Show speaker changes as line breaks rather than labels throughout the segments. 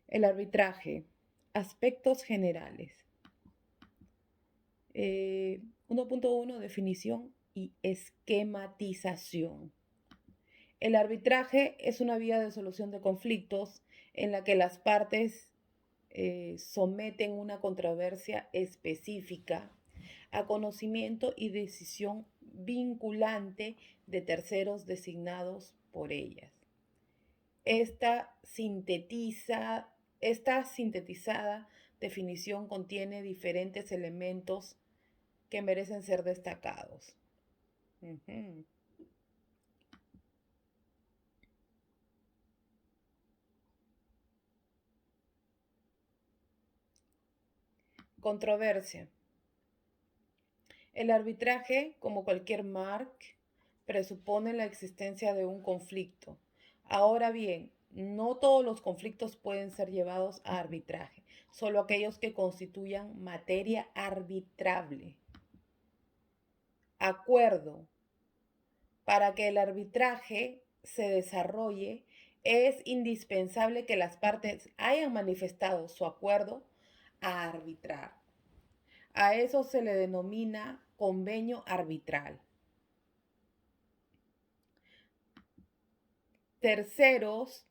El arbitraje. Aspectos generales. 1.1 Definición y esquematización. El arbitraje es una vía de solución de conflictos en la que las partes someten una controversia específica a conocimiento y decisión vinculante de terceros designados por ellas. Esta, esta sintetizada definición contiene diferentes elementos que merecen ser destacados. Ujú. Controversia. El arbitraje, como cualquier MARC, presupone la existencia de un conflicto. Ahora bien, no todos los conflictos pueden ser llevados a arbitraje, solo aquellos que constituyan materia arbitrable. Acuerdo. Para que el arbitraje se desarrolle, es indispensable que las partes hayan manifestado su acuerdo a arbitrar. A eso se le denomina convenio arbitral. Terceros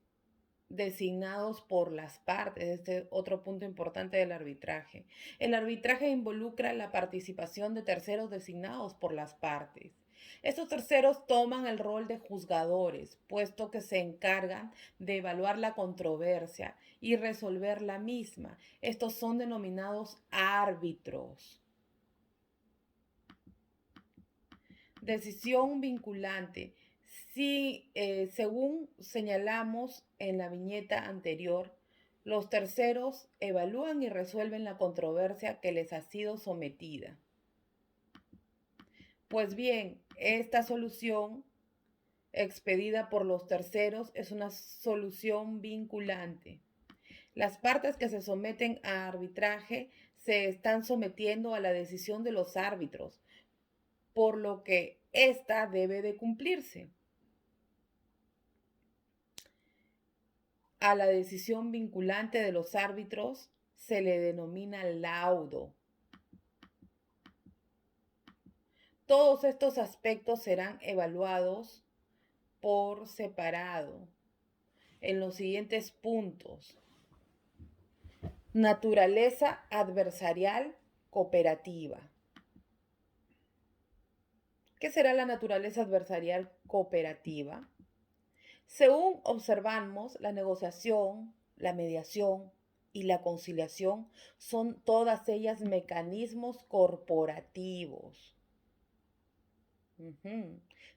designados por las partes. Este es otro punto importante del arbitraje. El arbitraje involucra la participación de terceros designados por las partes. Estos terceros toman el rol de juzgadores, puesto que se encargan de evaluar la controversia y resolver la misma. Estos son denominados árbitros. Decisión vinculante. Si, según señalamos en la viñeta anterior, los terceros evalúan y resuelven la controversia que les ha sido sometida. Pues bien, esta solución expedida por los terceros es una solución vinculante. Las partes que se someten a arbitraje se están sometiendo a la decisión de los árbitros, por lo que ésta debe de cumplirse. A la decisión vinculante de los árbitros se le denomina laudo. Todos estos aspectos serán evaluados por separado en los siguientes puntos. Naturaleza adversarial cooperativa. ¿Qué será la naturaleza adversarial cooperativa? Según observamos, la negociación, la mediación y la conciliación son todas ellas mecanismos corporativos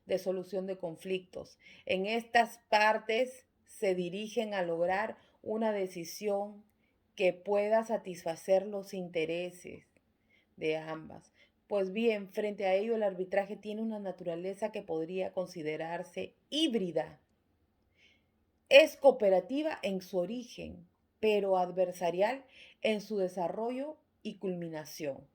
de solución de conflictos. En estas partes se dirigen a lograr una decisión que pueda satisfacer los intereses de ambas. Pues bien, frente a ello el arbitraje tiene una naturaleza que podría considerarse híbrida. Es cooperativa en su origen, pero adversarial en su desarrollo y culminación.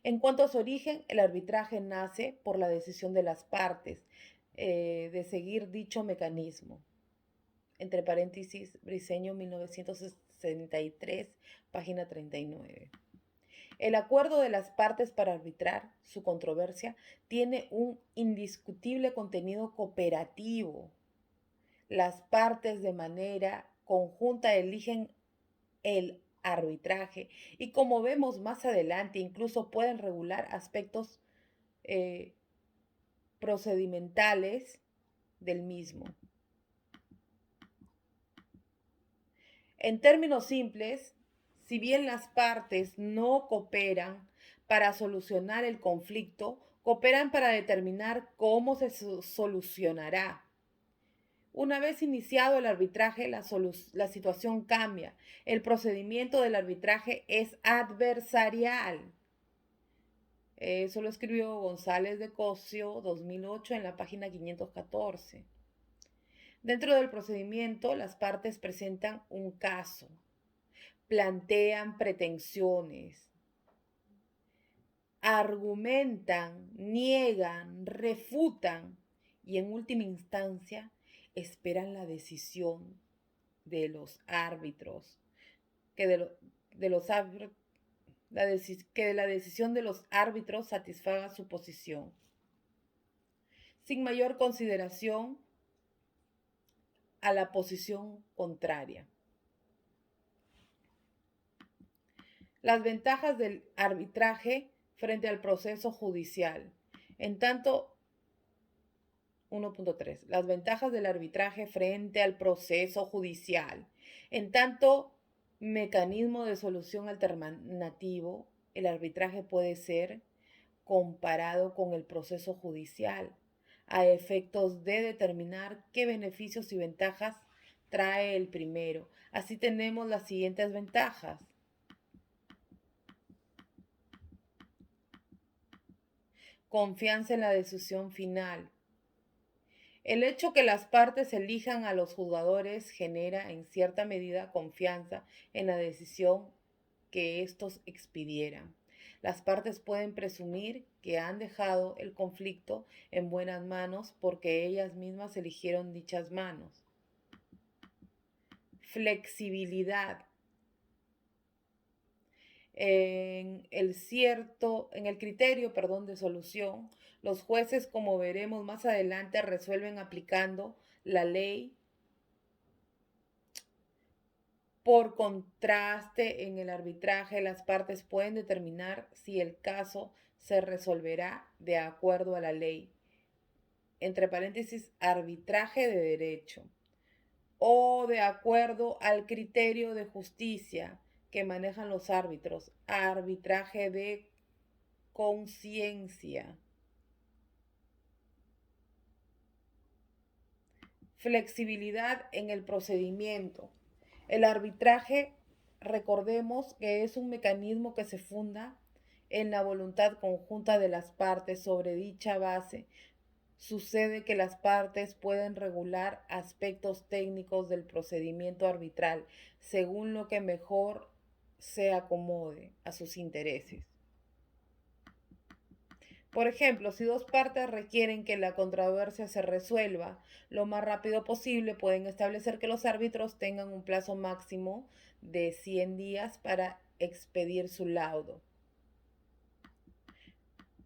En cuanto a su origen, el arbitraje nace por la decisión de las partes de seguir dicho mecanismo. Entre paréntesis, Briceño 1963, página 39. El acuerdo de las partes para arbitrar su controversia tiene un indiscutible contenido cooperativo. Las partes de manera conjunta eligen el arbitraje y, como vemos más adelante, incluso pueden regular aspectos eh, procedimentales del mismo. En términos simples, si bien las partes no cooperan para solucionar el conflicto, cooperan para determinar cómo se solucionará. Una vez iniciado el arbitraje, la situación cambia. El procedimiento del arbitraje es adversarial. Eso lo escribió González de Cosio 2008 en la página 514. Dentro del procedimiento, las partes presentan un caso, plantean pretensiones, argumentan, niegan, refutan y en última instancia esperan la decisión de los árbitros, que de los árbitros, que la decisión de los árbitros satisfaga su posición, sin mayor consideración a la posición contraria. Las ventajas del arbitraje frente al proceso judicial. En tanto, 1.3. Las ventajas del arbitraje frente al proceso judicial. En tanto mecanismo de solución alternativo, el arbitraje puede ser comparado con el proceso judicial a efectos de determinar qué beneficios y ventajas trae el primero. Así tenemos las siguientes ventajas. Confianza en la decisión final. El hecho que las partes elijan a los jugadores genera en cierta medida confianza en la decisión que estos expidieran. Las partes pueden presumir que han dejado el conflicto en buenas manos porque ellas mismas eligieron dichas manos. Flexibilidad. En el criterio, de solución, los jueces, como veremos más adelante, resuelven aplicando la ley. Por contraste, en el arbitraje, las partes pueden determinar si el caso se resolverá de acuerdo a la ley, entre paréntesis, arbitraje de derecho, o de acuerdo al criterio de justicia que manejan los árbitros, arbitraje de conciencia. Flexibilidad en el procedimiento. El arbitraje, recordemos que es un mecanismo que se funda en la voluntad conjunta de las partes. Sobre dicha base, sucede que las partes pueden regular aspectos técnicos del procedimiento arbitral según lo que mejor se acomode a sus intereses. Por ejemplo, si dos partes requieren que la controversia se resuelva lo más rápido posible, pueden establecer que los árbitros tengan un plazo máximo de 100 días para expedir su laudo.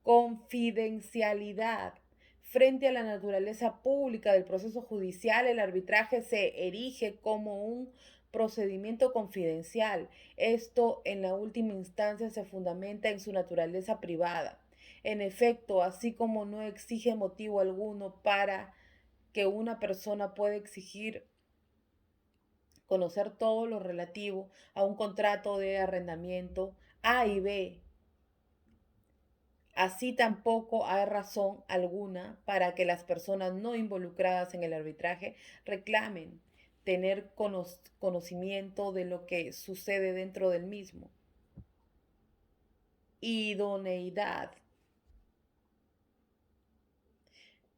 Confidencialidad. Frente a la naturaleza pública del proceso judicial, el arbitraje se erige como un procedimiento confidencial. Esto, en la última instancia, se fundamenta en su naturaleza privada. En efecto, así como no exige motivo alguno para que una persona pueda exigir conocer todo lo relativo a un contrato de arrendamiento A y B, así tampoco hay razón alguna para que las personas no involucradas en el arbitraje reclamen tener conocimiento de lo que sucede dentro del mismo. Idoneidad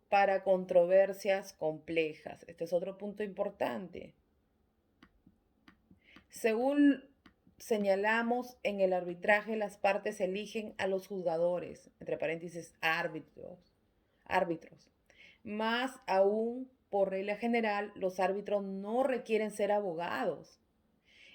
para controversias complejas. Este es otro punto importante. Según señalamos, en el arbitraje las partes eligen a los juzgadores, entre paréntesis, árbitros. Más aún, por regla general, los árbitros no requieren ser abogados.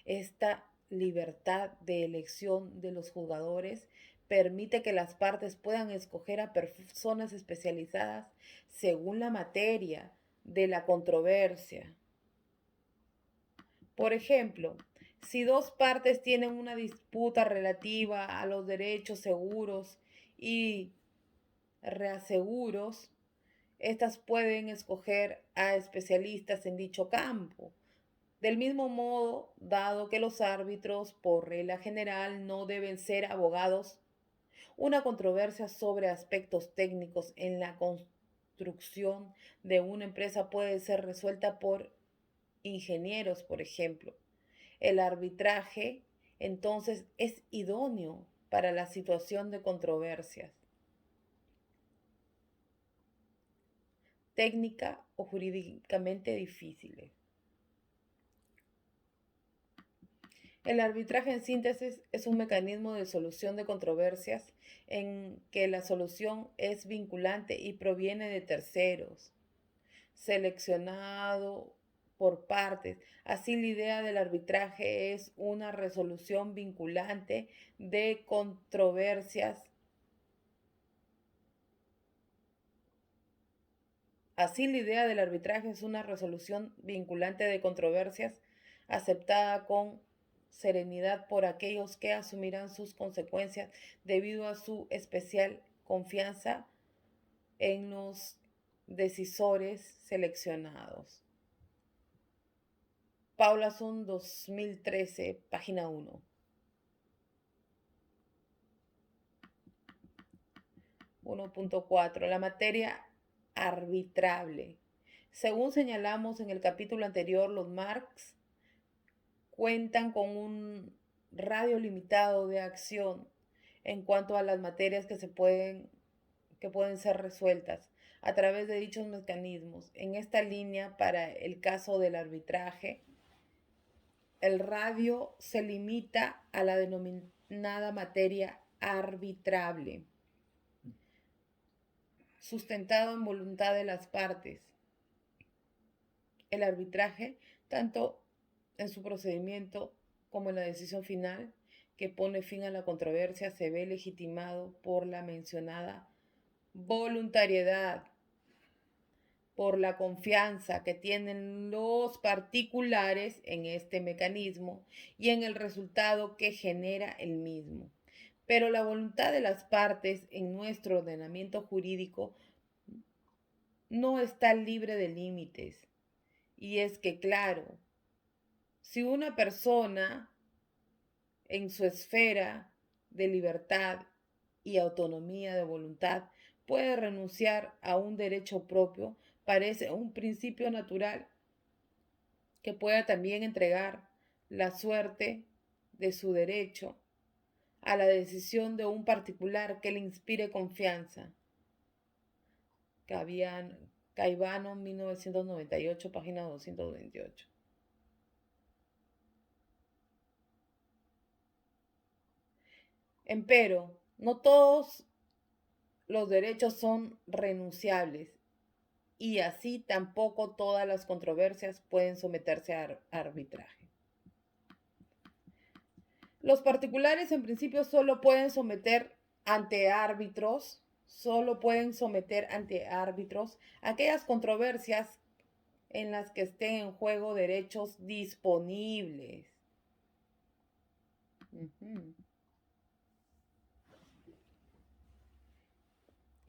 Esta libertad de elección de los juzgadores permite que las partes puedan escoger a personas especializadas según la materia de la controversia. Por ejemplo, si dos partes tienen una disputa relativa a los derechos seguros y reaseguros, estas pueden escoger a especialistas en dicho campo. Del mismo modo, dado que los árbitros, por regla general, no deben ser abogados, una controversia sobre aspectos técnicos en la construcción de una empresa puede ser resuelta por ingenieros, por ejemplo. El arbitraje, entonces, es idóneo para la situación de controversias técnica o jurídicamente difíciles. El arbitraje, en síntesis, es un mecanismo de solución de controversias en que la solución es vinculante y proviene de terceros, seleccionado por partes. Así, la idea del arbitraje es una resolución vinculante de controversias. Así, la idea del arbitraje es una resolución vinculante de controversias aceptada con serenidad por aquellos que asumirán sus consecuencias debido a su especial confianza en los decisores seleccionados. Paulson 2013, página 1. 1.4. La materia arbitrable. Según señalamos en el capítulo anterior, los marks cuentan con un radio limitado de acción en cuanto a las materias que pueden ser resueltas a través de dichos mecanismos. En esta línea, para el caso del arbitraje, el radio se limita a la denominada materia arbitrable, sustentado en voluntad de las partes. El arbitraje, tanto en su procedimiento como en la decisión final que pone fin a la controversia, se ve legitimado por la mencionada voluntariedad, por la confianza que tienen los particulares en este mecanismo y en el resultado que genera el mismo. Pero la voluntad de las partes en nuestro ordenamiento jurídico no está libre de límites. Y es que, claro, si una persona en su esfera de libertad y autonomía de voluntad puede renunciar a un derecho propio, parece un principio natural que pueda también entregar la suerte de su derecho a la decisión de un particular que le inspire confianza. Caivano, 1998, página 228. Empero, no todos los derechos son renunciables y así tampoco todas las controversias pueden someterse a arbitraje. Los particulares en principio solo pueden someter ante árbitros aquellas controversias en las que estén en juego derechos disponibles.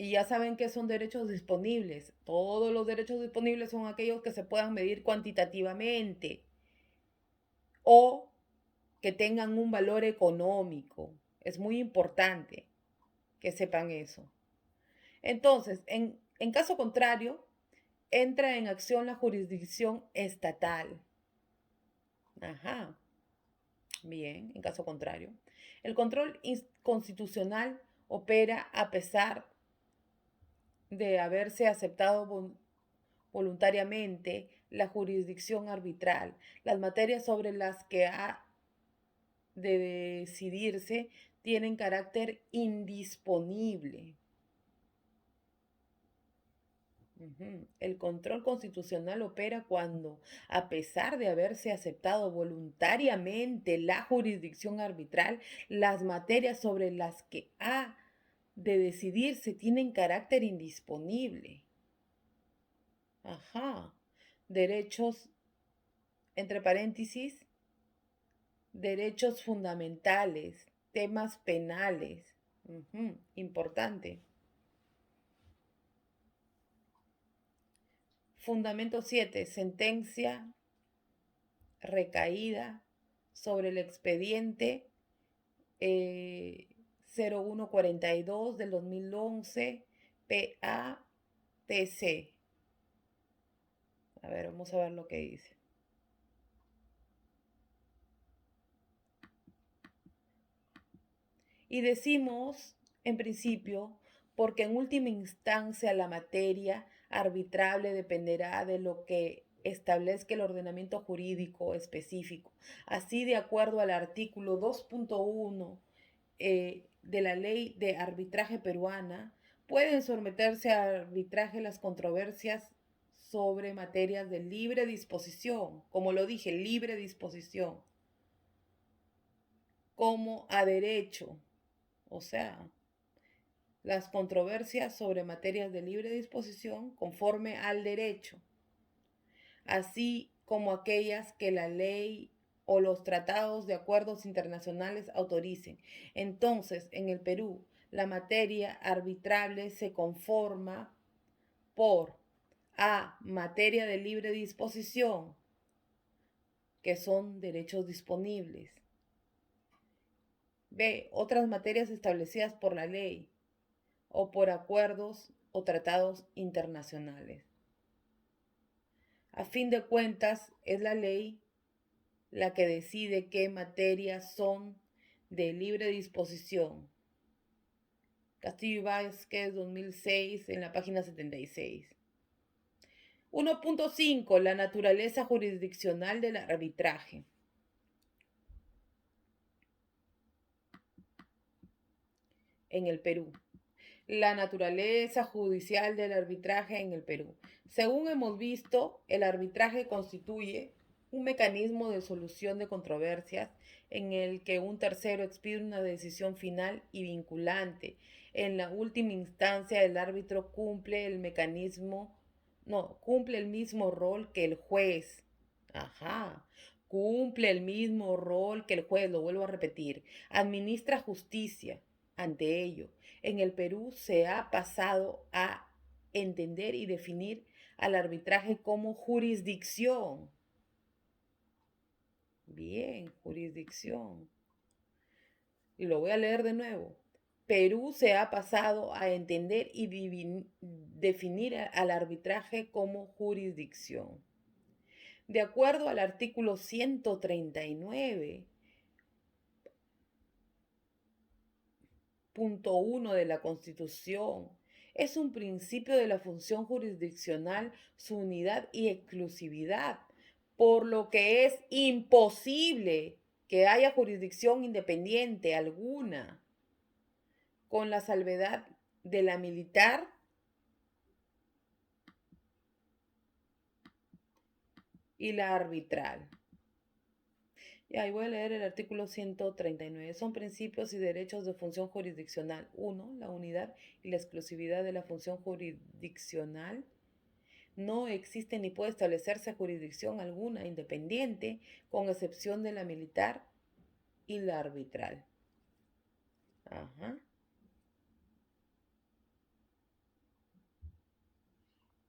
Y ya saben que son derechos disponibles. Todos los derechos disponibles son aquellos que se puedan medir cuantitativamente o que tengan un valor económico. Es muy importante que sepan eso. Entonces, en caso contrario, entra en acción la jurisdicción estatal. Ajá. Bien, en caso contrario. El control constitucional opera a pesar de haberse aceptado voluntariamente la jurisdicción arbitral. Las materias sobre las que ha de decidirse tienen carácter indisponible. El control constitucional opera cuando, a pesar de haberse aceptado voluntariamente la jurisdicción arbitral, las materias sobre las que ha de decidirse tienen carácter indisponible. Ajá. Derechos, entre paréntesis, derechos fundamentales, temas penales. Importante. Fundamento 7. Sentencia recaída sobre el expediente 0142 del 2011 PATC. A ver, vamos a ver lo que dice. Y decimos, en principio, porque en última instancia la materia arbitrable dependerá de lo que establezca el ordenamiento jurídico específico. Así, de acuerdo al artículo 2.1 de la Ley de Arbitraje peruana, pueden someterse a arbitraje las controversias sobre materias de libre disposición, como lo dije, libre disposición, como a derecho, o sea, las controversias sobre materias de libre disposición conforme al derecho, así como aquellas que la ley o los tratados de acuerdos internacionales autoricen. Entonces, en el Perú, la materia arbitrable se conforma por A, materia de libre disposición, que son derechos disponibles. B, otras materias establecidas por la ley o por acuerdos o tratados internacionales. A fin de cuentas, es la ley la que decide qué materias son de libre disposición. Castillo y Vázquez, 2006, en la página 76. 1.5. La naturaleza jurisdiccional del arbitraje. En el Perú. La naturaleza judicial del arbitraje en el Perú. Según hemos visto, el arbitraje constituye un mecanismo de solución de controversias en el que un tercero expide una decisión final y vinculante. En la última instancia, el árbitro cumple el mismo rol que el juez. Ajá. Cumple el mismo rol que el juez, lo vuelvo a repetir. Administra justicia. Ante ello, en el Perú se ha pasado a entender y definir al arbitraje como jurisdicción. Bien, jurisdicción. Y lo voy a leer de nuevo. Perú se ha pasado a entender y definir al arbitraje como jurisdicción. De acuerdo al artículo 139, punto 1 de la Constitución, es un principio de la función jurisdiccional su unidad y exclusividad, por lo que es imposible que haya jurisdicción independiente alguna, con la salvedad de la militar y la arbitral. Y ahí voy a leer el artículo 139. Son principios y derechos de función jurisdiccional. 1. La unidad y la exclusividad de la función jurisdiccional. No existe ni puede establecerse jurisdicción alguna independiente, con excepción de la militar y la arbitral. Ajá.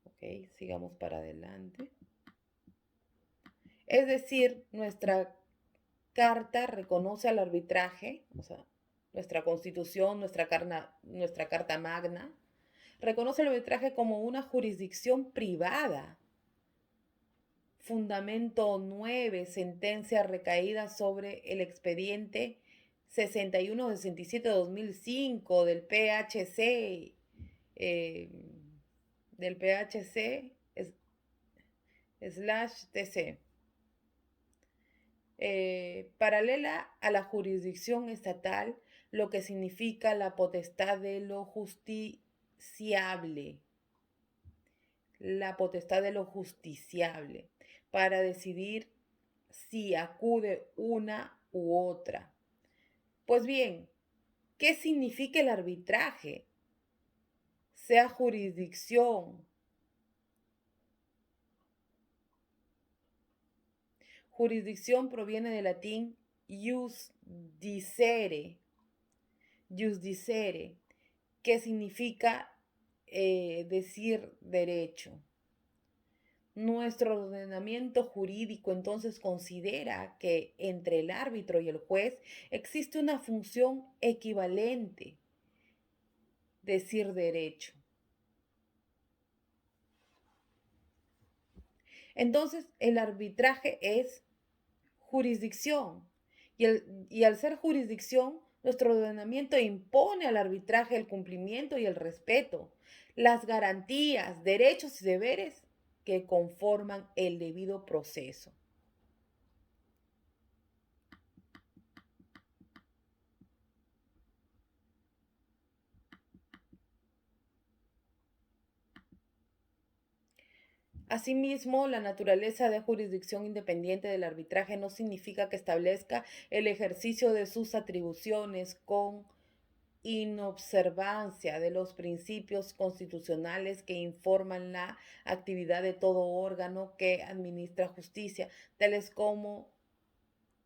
Ok, sigamos para adelante. Es decir, nuestra carta reconoce al arbitraje, o sea, nuestra constitución, nuestra carta magna, reconoce el arbitraje como una jurisdicción privada. Fundamento 9, sentencia recaída sobre el expediente 6167-2005 del PHC, del PHC /TC. Paralela a la jurisdicción estatal, lo que significa la potestad de lo justiciable. La potestad de lo justiciable para decidir si acude una u otra. Pues bien, ¿qué significa el arbitraje? Sea jurisdicción. Jurisdicción proviene del latín ius dicere, que significa decir derecho. Nuestro ordenamiento jurídico entonces considera que entre el árbitro y el juez existe una función equivalente, decir derecho. Entonces, el arbitraje es jurisdicción y al ser jurisdicción, nuestro ordenamiento impone al arbitraje el cumplimiento y el respeto, las garantías, derechos y deberes que conforman el debido proceso. Asimismo, la naturaleza de jurisdicción independiente del arbitraje no significa que establezca el ejercicio de sus atribuciones con inobservancia de los principios constitucionales que informan la actividad de todo órgano que administra justicia, tales como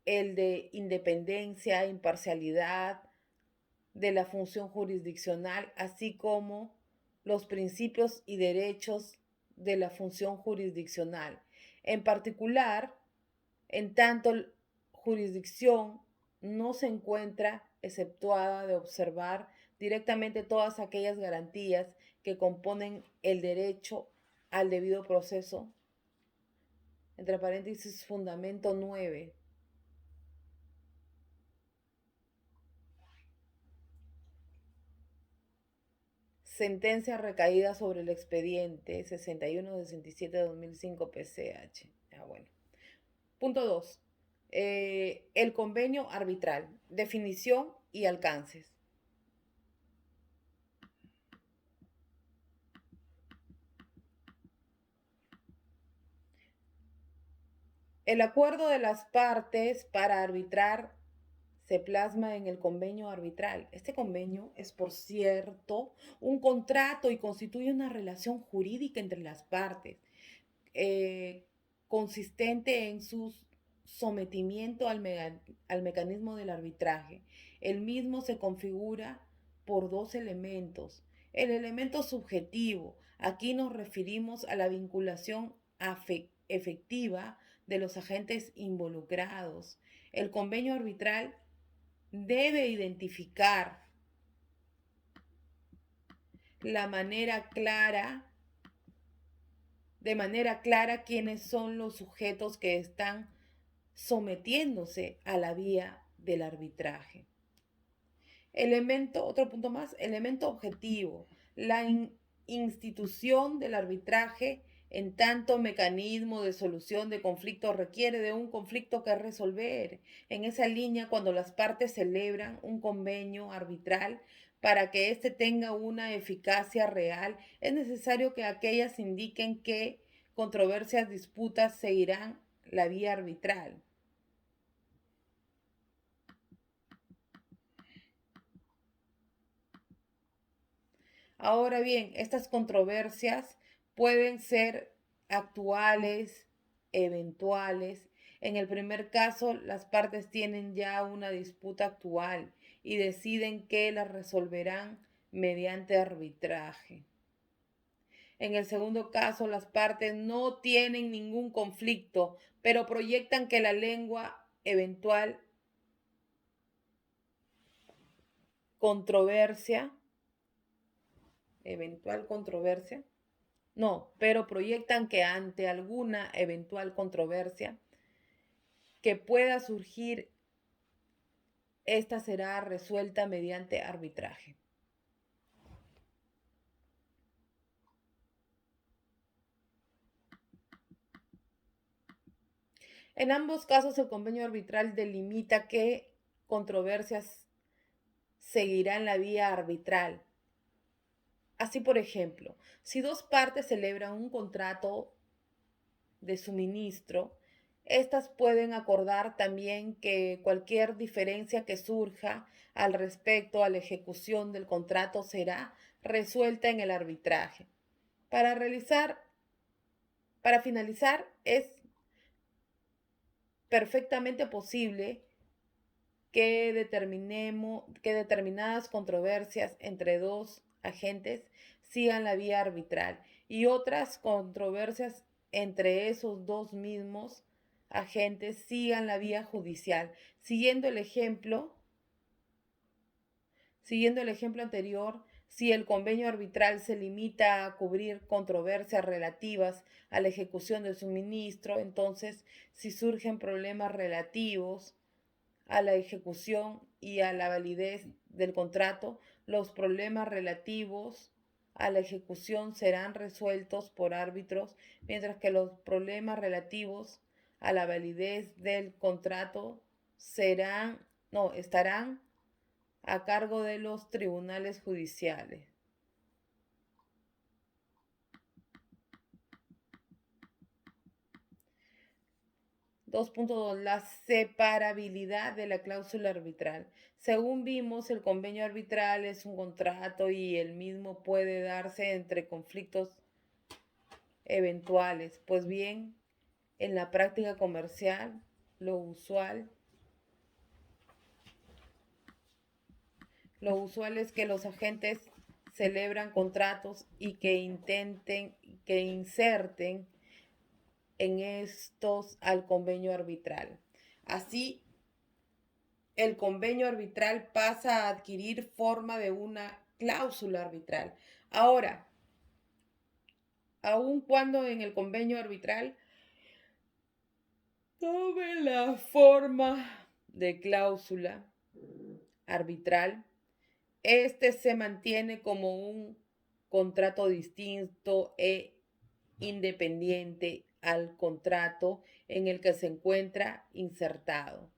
el de independencia e imparcialidad de la función jurisdiccional, así como los principios y derechos de la función jurisdiccional. En particular, en tanto jurisdicción no se encuentra exceptuada de observar directamente todas aquellas garantías que componen el derecho al debido proceso, entre paréntesis, fundamento 9. Sentencia recaída sobre el expediente 61-67-2005 PCH. Bueno. Punto 2. El convenio arbitral. Definición y alcances. El acuerdo de las partes para arbitrar se plasma en el convenio arbitral. Este convenio es, por cierto, un contrato y constituye una relación jurídica entre las partes, eh, consistente en su sometimiento al mecanismo del arbitraje. El mismo se configura por dos elementos. El elemento subjetivo, aquí nos referimos a la vinculación efectiva de los agentes involucrados. El convenio arbitral debe identificar de manera clara quiénes son los sujetos que están sometiéndose a la vía del arbitraje. Otro punto más, elemento objetivo, la institución del arbitraje en tanto mecanismo de solución de conflictos requiere de un conflicto que resolver. En esa línea, cuando las partes celebran un convenio arbitral, para que éste tenga una eficacia real, es necesario que aquellas indiquen que controversias, disputas seguirán la vía arbitral. Ahora bien, estas controversias pueden ser actuales, eventuales. En el primer caso, las partes tienen ya una disputa actual y deciden que la resolverán mediante arbitraje. En el segundo caso, las partes no tienen ningún conflicto, pero proyectan que la lengua controversia, eventual controversia, no, pero proyectan que ante alguna eventual controversia que pueda surgir, esta será resuelta mediante arbitraje. En ambos casos, el convenio arbitral delimita qué controversias seguirán la vía arbitral. Así, por ejemplo, si dos partes celebran un contrato de suministro, estas pueden acordar también que cualquier diferencia que surja al respecto a la ejecución del contrato será resuelta en el arbitraje. Para finalizar, es perfectamente posible que determinadas controversias entre dos agentes sigan la vía arbitral y otras controversias entre esos dos mismos agentes sigan la vía judicial. Siguiendo el ejemplo anterior, si el convenio arbitral se limita a cubrir controversias relativas a la ejecución del suministro, entonces si surgen problemas relativos a la ejecución y a la validez del contrato, los problemas relativos a la ejecución serán resueltos por árbitros, mientras que los problemas relativos a la validez del contrato estarán a cargo de los tribunales judiciales. 2.2. La separabilidad de la cláusula arbitral. Según vimos, el convenio arbitral es un contrato y el mismo puede darse entre conflictos eventuales. Pues bien, en la práctica comercial, lo usual es que los agentes celebran contratos y que inserten en estos al convenio arbitral. Así, el convenio arbitral pasa a adquirir forma de una cláusula arbitral. Ahora, aun cuando en el convenio arbitral tome la forma de cláusula arbitral, este se mantiene como un contrato distinto e independiente al contrato en el que se encuentra insertado.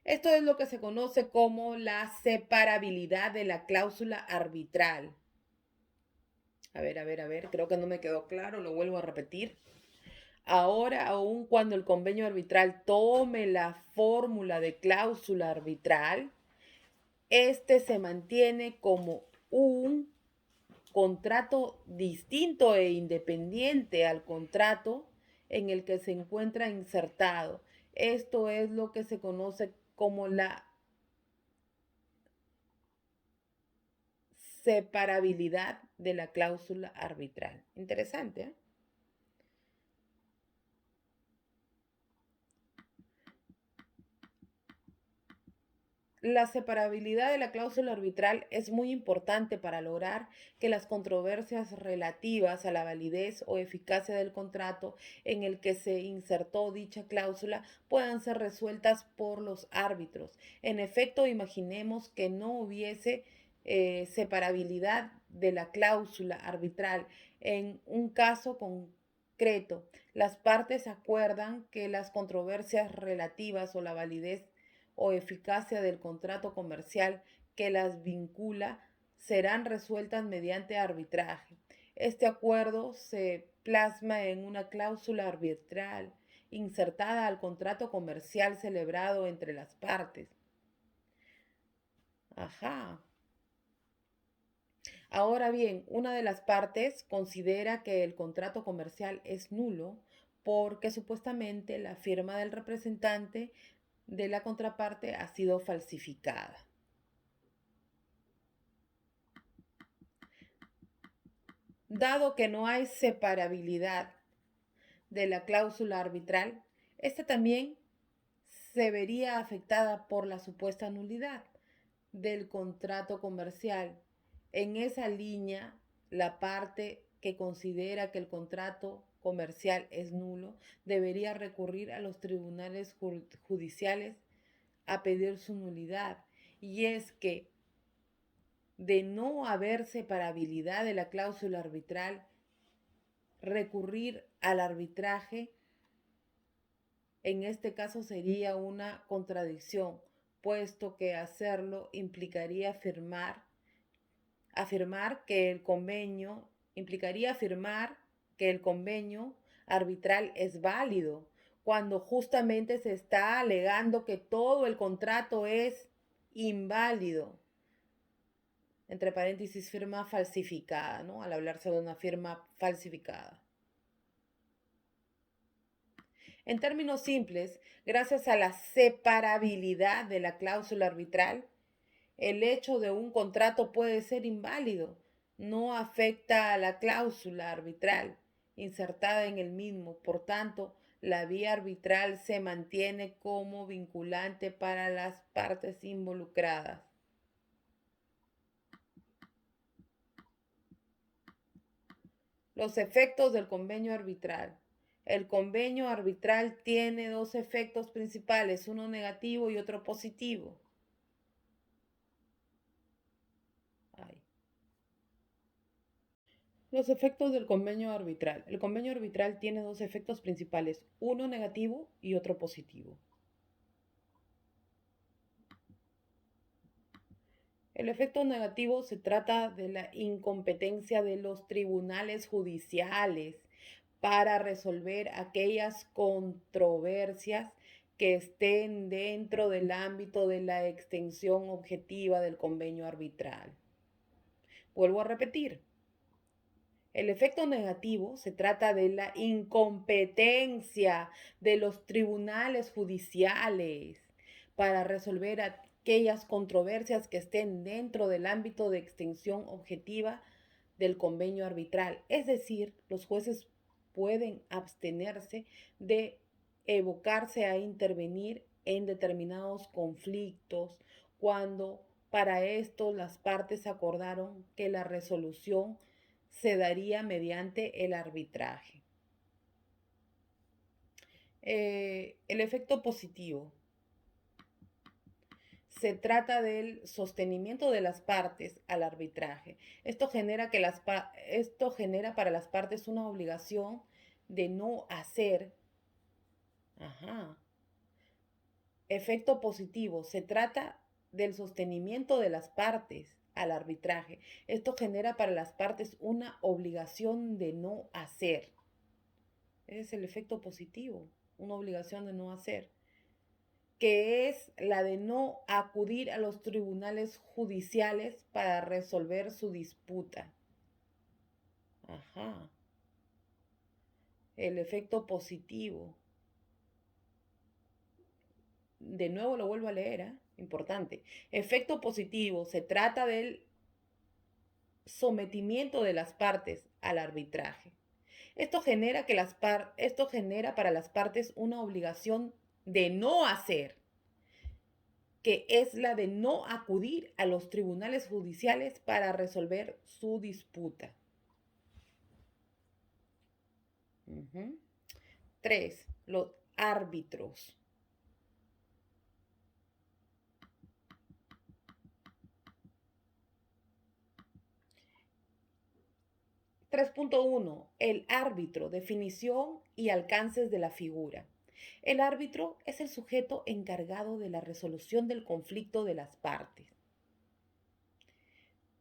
Esto es lo que se conoce como la separabilidad de la cláusula arbitral. A ver, creo que no me quedó claro, lo vuelvo a repetir. Ahora, aun cuando el convenio arbitral tome la fórmula de cláusula arbitral, este se mantiene como un contrato distinto e independiente al contrato en el que se encuentra insertado. Esto es lo que se conoce como la separabilidad de la cláusula arbitral. Interesante, ¿eh? La separabilidad de la cláusula arbitral es muy importante para lograr que las controversias relativas a la validez o eficacia del contrato en el que se insertó dicha cláusula puedan ser resueltas por los árbitros. En efecto, imaginemos que no hubiese separabilidad de la cláusula arbitral. En un caso concreto, las partes acuerdan que las controversias relativas o la validez o eficacia del contrato comercial que las vincula serán resueltas mediante arbitraje. Este acuerdo se plasma en una cláusula arbitral insertada al contrato comercial celebrado entre las partes. Ajá. Ahora bien, una de las partes considera que el contrato comercial es nulo porque supuestamente la firma del representante de la contraparte ha sido falsificada. Dado que no hay separabilidad de la cláusula arbitral, esta también se vería afectada por la supuesta nulidad del contrato comercial. En esa línea, la parte que considera que el contrato comercial es nulo debería recurrir a los tribunales judiciales a pedir su nulidad. Y es que de no haber separabilidad de la cláusula arbitral, recurrir al arbitraje en este caso sería una contradicción, puesto que hacerlo implicaría afirmar que el convenio arbitral es válido, cuando justamente se está alegando que todo el contrato es inválido. Entre paréntesis, firma falsificada, ¿no? Al hablarse de una firma falsificada. En términos simples, gracias a la separabilidad de la cláusula arbitral, el hecho de un contrato puede ser inválido. No afecta a la cláusula arbitral insertada en el mismo. Por tanto, la vía arbitral se mantiene como vinculante para las partes involucradas. Los efectos del convenio arbitral. El convenio arbitral tiene dos efectos principales, uno negativo y otro positivo. Ay. Los efectos del convenio arbitral. El convenio arbitral tiene dos efectos principales, uno negativo y otro positivo. El efecto negativo se trata de la incompetencia de los tribunales judiciales para resolver aquellas controversias que estén dentro del ámbito de la extensión objetiva del convenio arbitral. Vuelvo a repetir, el efecto negativo se trata de la incompetencia de los tribunales judiciales para resolver aquellas controversias que estén dentro del ámbito de extensión objetiva del convenio arbitral. Es decir, los jueces pueden abstenerse de evocarse a intervenir en determinados conflictos cuando para esto las partes acordaron que la resolución se daría mediante el arbitraje. El efecto positivo. Se trata del sostenimiento de las partes al arbitraje. Esto genera para las partes una obligación de no hacer. Ajá. Efecto positivo. Se trata del sostenimiento de las partes al arbitraje. Esto genera para las partes una obligación de no hacer. Ese es el efecto positivo, una obligación de no hacer, que es la de no acudir a los tribunales judiciales para resolver su disputa. Ajá. El efecto positivo. De nuevo lo vuelvo a leer, ¿eh? Importante. Efecto positivo. Se trata del sometimiento de las partes al arbitraje. Esto genera para las partes una obligación de no hacer, que es la de no acudir a los tribunales judiciales para resolver su disputa. 3. Los árbitros. 3.1. El árbitro, definición y alcances de la figura. El árbitro es el sujeto encargado de la resolución del conflicto de las partes.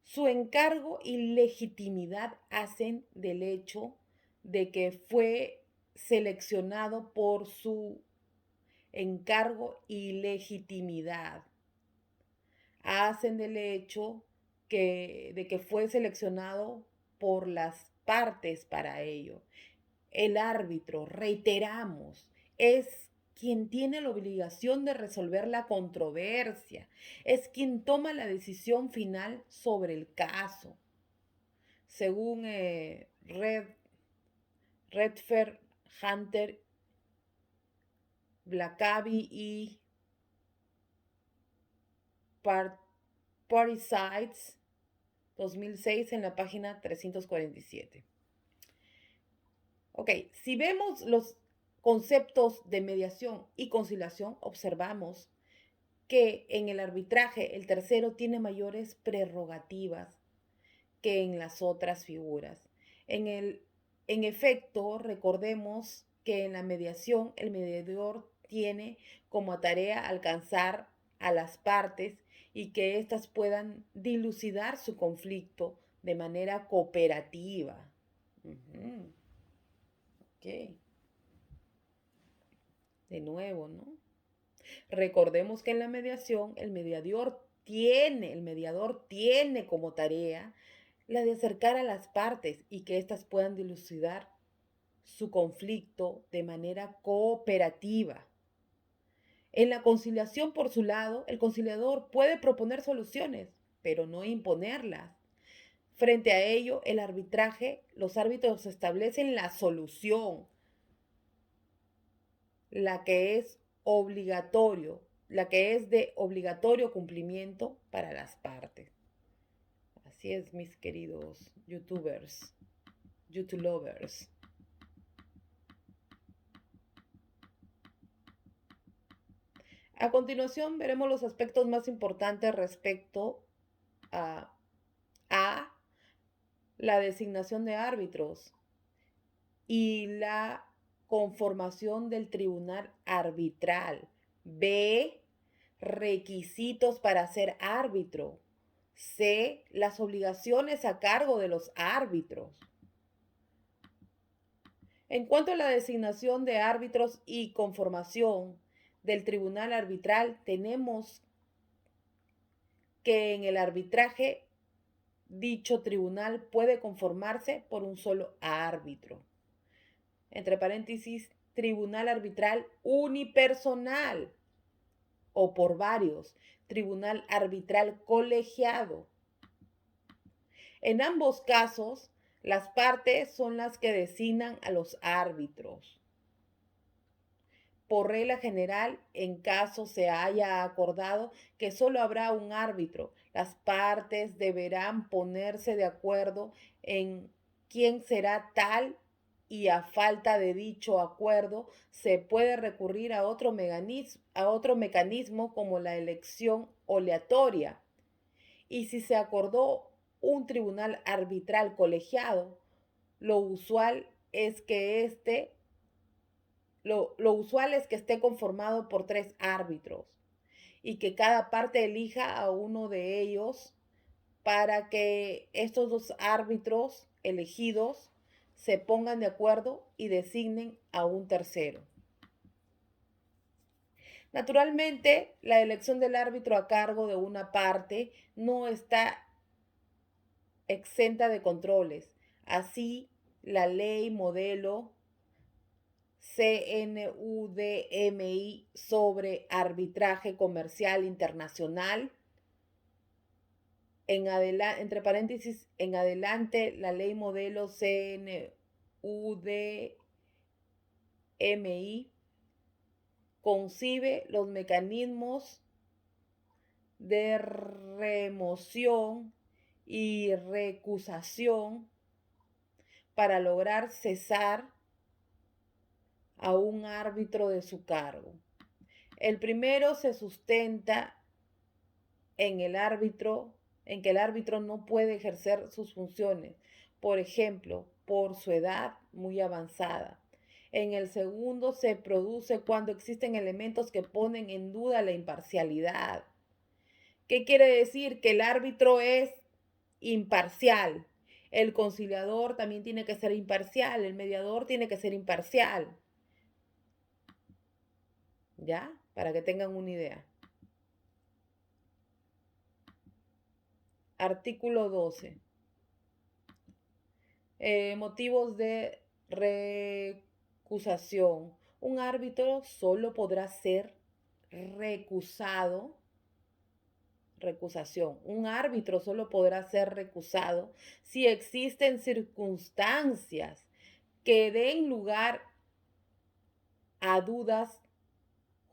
Su encargo y legitimidad hacen del hecho de que fue seleccionado por su encargo y legitimidad. Hacen del hecho de que fue seleccionado por las partes para ello. El árbitro, reiteramos, es quien tiene la obligación de resolver la controversia, es quien toma la decisión final sobre el caso. Según Redfern, Hunter, Blackaby y Parisites 2006 en la página 347. Ok, si vemos los conceptos de mediación y conciliación, observamos que en el arbitraje el tercero tiene mayores prerrogativas que en las otras figuras. En efecto, recordemos que en la mediación el mediador tiene como tarea alcanzar a las partes y que éstas puedan dilucidar su conflicto de manera cooperativa. Ok. De nuevo, ¿no? Recordemos que en la mediación el mediador tiene como tarea la de acercar a las partes y que éstas puedan dilucidar su conflicto de manera cooperativa. En la conciliación, por su lado, el conciliador puede proponer soluciones, pero no imponerlas. Frente a ello, los árbitros establecen la solución, la que es de obligatorio cumplimiento para las partes. Así es, mis queridos YouTubers. A continuación veremos los aspectos más importantes respecto a la designación de árbitros y la conformación del tribunal arbitral. B, requisitos para ser árbitro. C, las obligaciones a cargo de los árbitros. En cuanto a la designación de árbitros y conformación del tribunal arbitral, tenemos que en el arbitraje dicho tribunal puede conformarse por un solo árbitro. Entre paréntesis, tribunal arbitral unipersonal o por varios, tribunal arbitral colegiado. En ambos casos, las partes son las que designan a los árbitros. Por regla general, en caso se haya acordado que solo habrá un árbitro, las partes deberán ponerse de acuerdo en quién será tal y a falta de dicho acuerdo se puede recurrir a otro mecanismo como la elección aleatoria. Y si se acordó un tribunal arbitral colegiado, lo usual es que esté conformado por 3 árbitros y que cada parte elija a uno de ellos para que estos 2 árbitros elegidos se pongan de acuerdo y designen a un tercero. Naturalmente, la elección del árbitro a cargo de una parte no está exenta de controles. Así, la ley modelo CNUDMI sobre arbitraje comercial internacional, entre paréntesis, en adelante, la ley modelo CNUDMI concibe los mecanismos de remoción y recusación para lograr cesar a un árbitro de su cargo. El primero se sustenta en que el árbitro no puede ejercer sus funciones, por ejemplo, por su edad muy avanzada. En el segundo se produce cuando existen elementos que ponen en duda la imparcialidad. ¿Qué quiere decir? Que el árbitro es imparcial. El conciliador también tiene que ser imparcial. El mediador tiene que ser imparcial. ¿Ya? Para que tengan una idea. Artículo 12. Motivos de recusación. Un árbitro solo podrá ser recusado. Recusación. Un árbitro solo podrá ser recusado si existen circunstancias que den lugar a dudas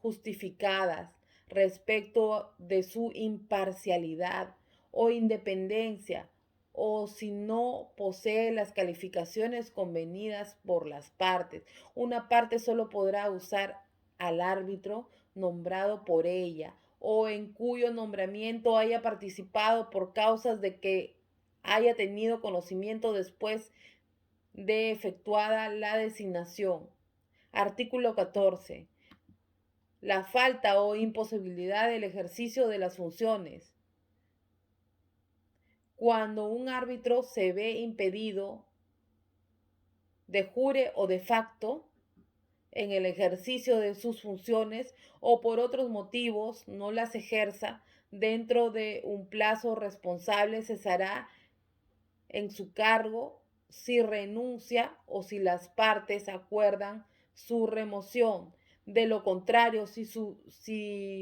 justificadas respecto de su imparcialidad o independencia, o si no posee las calificaciones convenidas por las partes. Una parte solo podrá usar al árbitro nombrado por ella o en cuyo nombramiento haya participado por causas de que haya tenido conocimiento después de efectuada la designación. Artículo 14. La falta o imposibilidad del ejercicio de las funciones. Cuando un árbitro se ve impedido de jure o de facto en el ejercicio de sus funciones o por otros motivos no las ejerza dentro de un plazo responsable, cesará en su cargo si renuncia o si las partes acuerdan su remoción. De lo contrario, si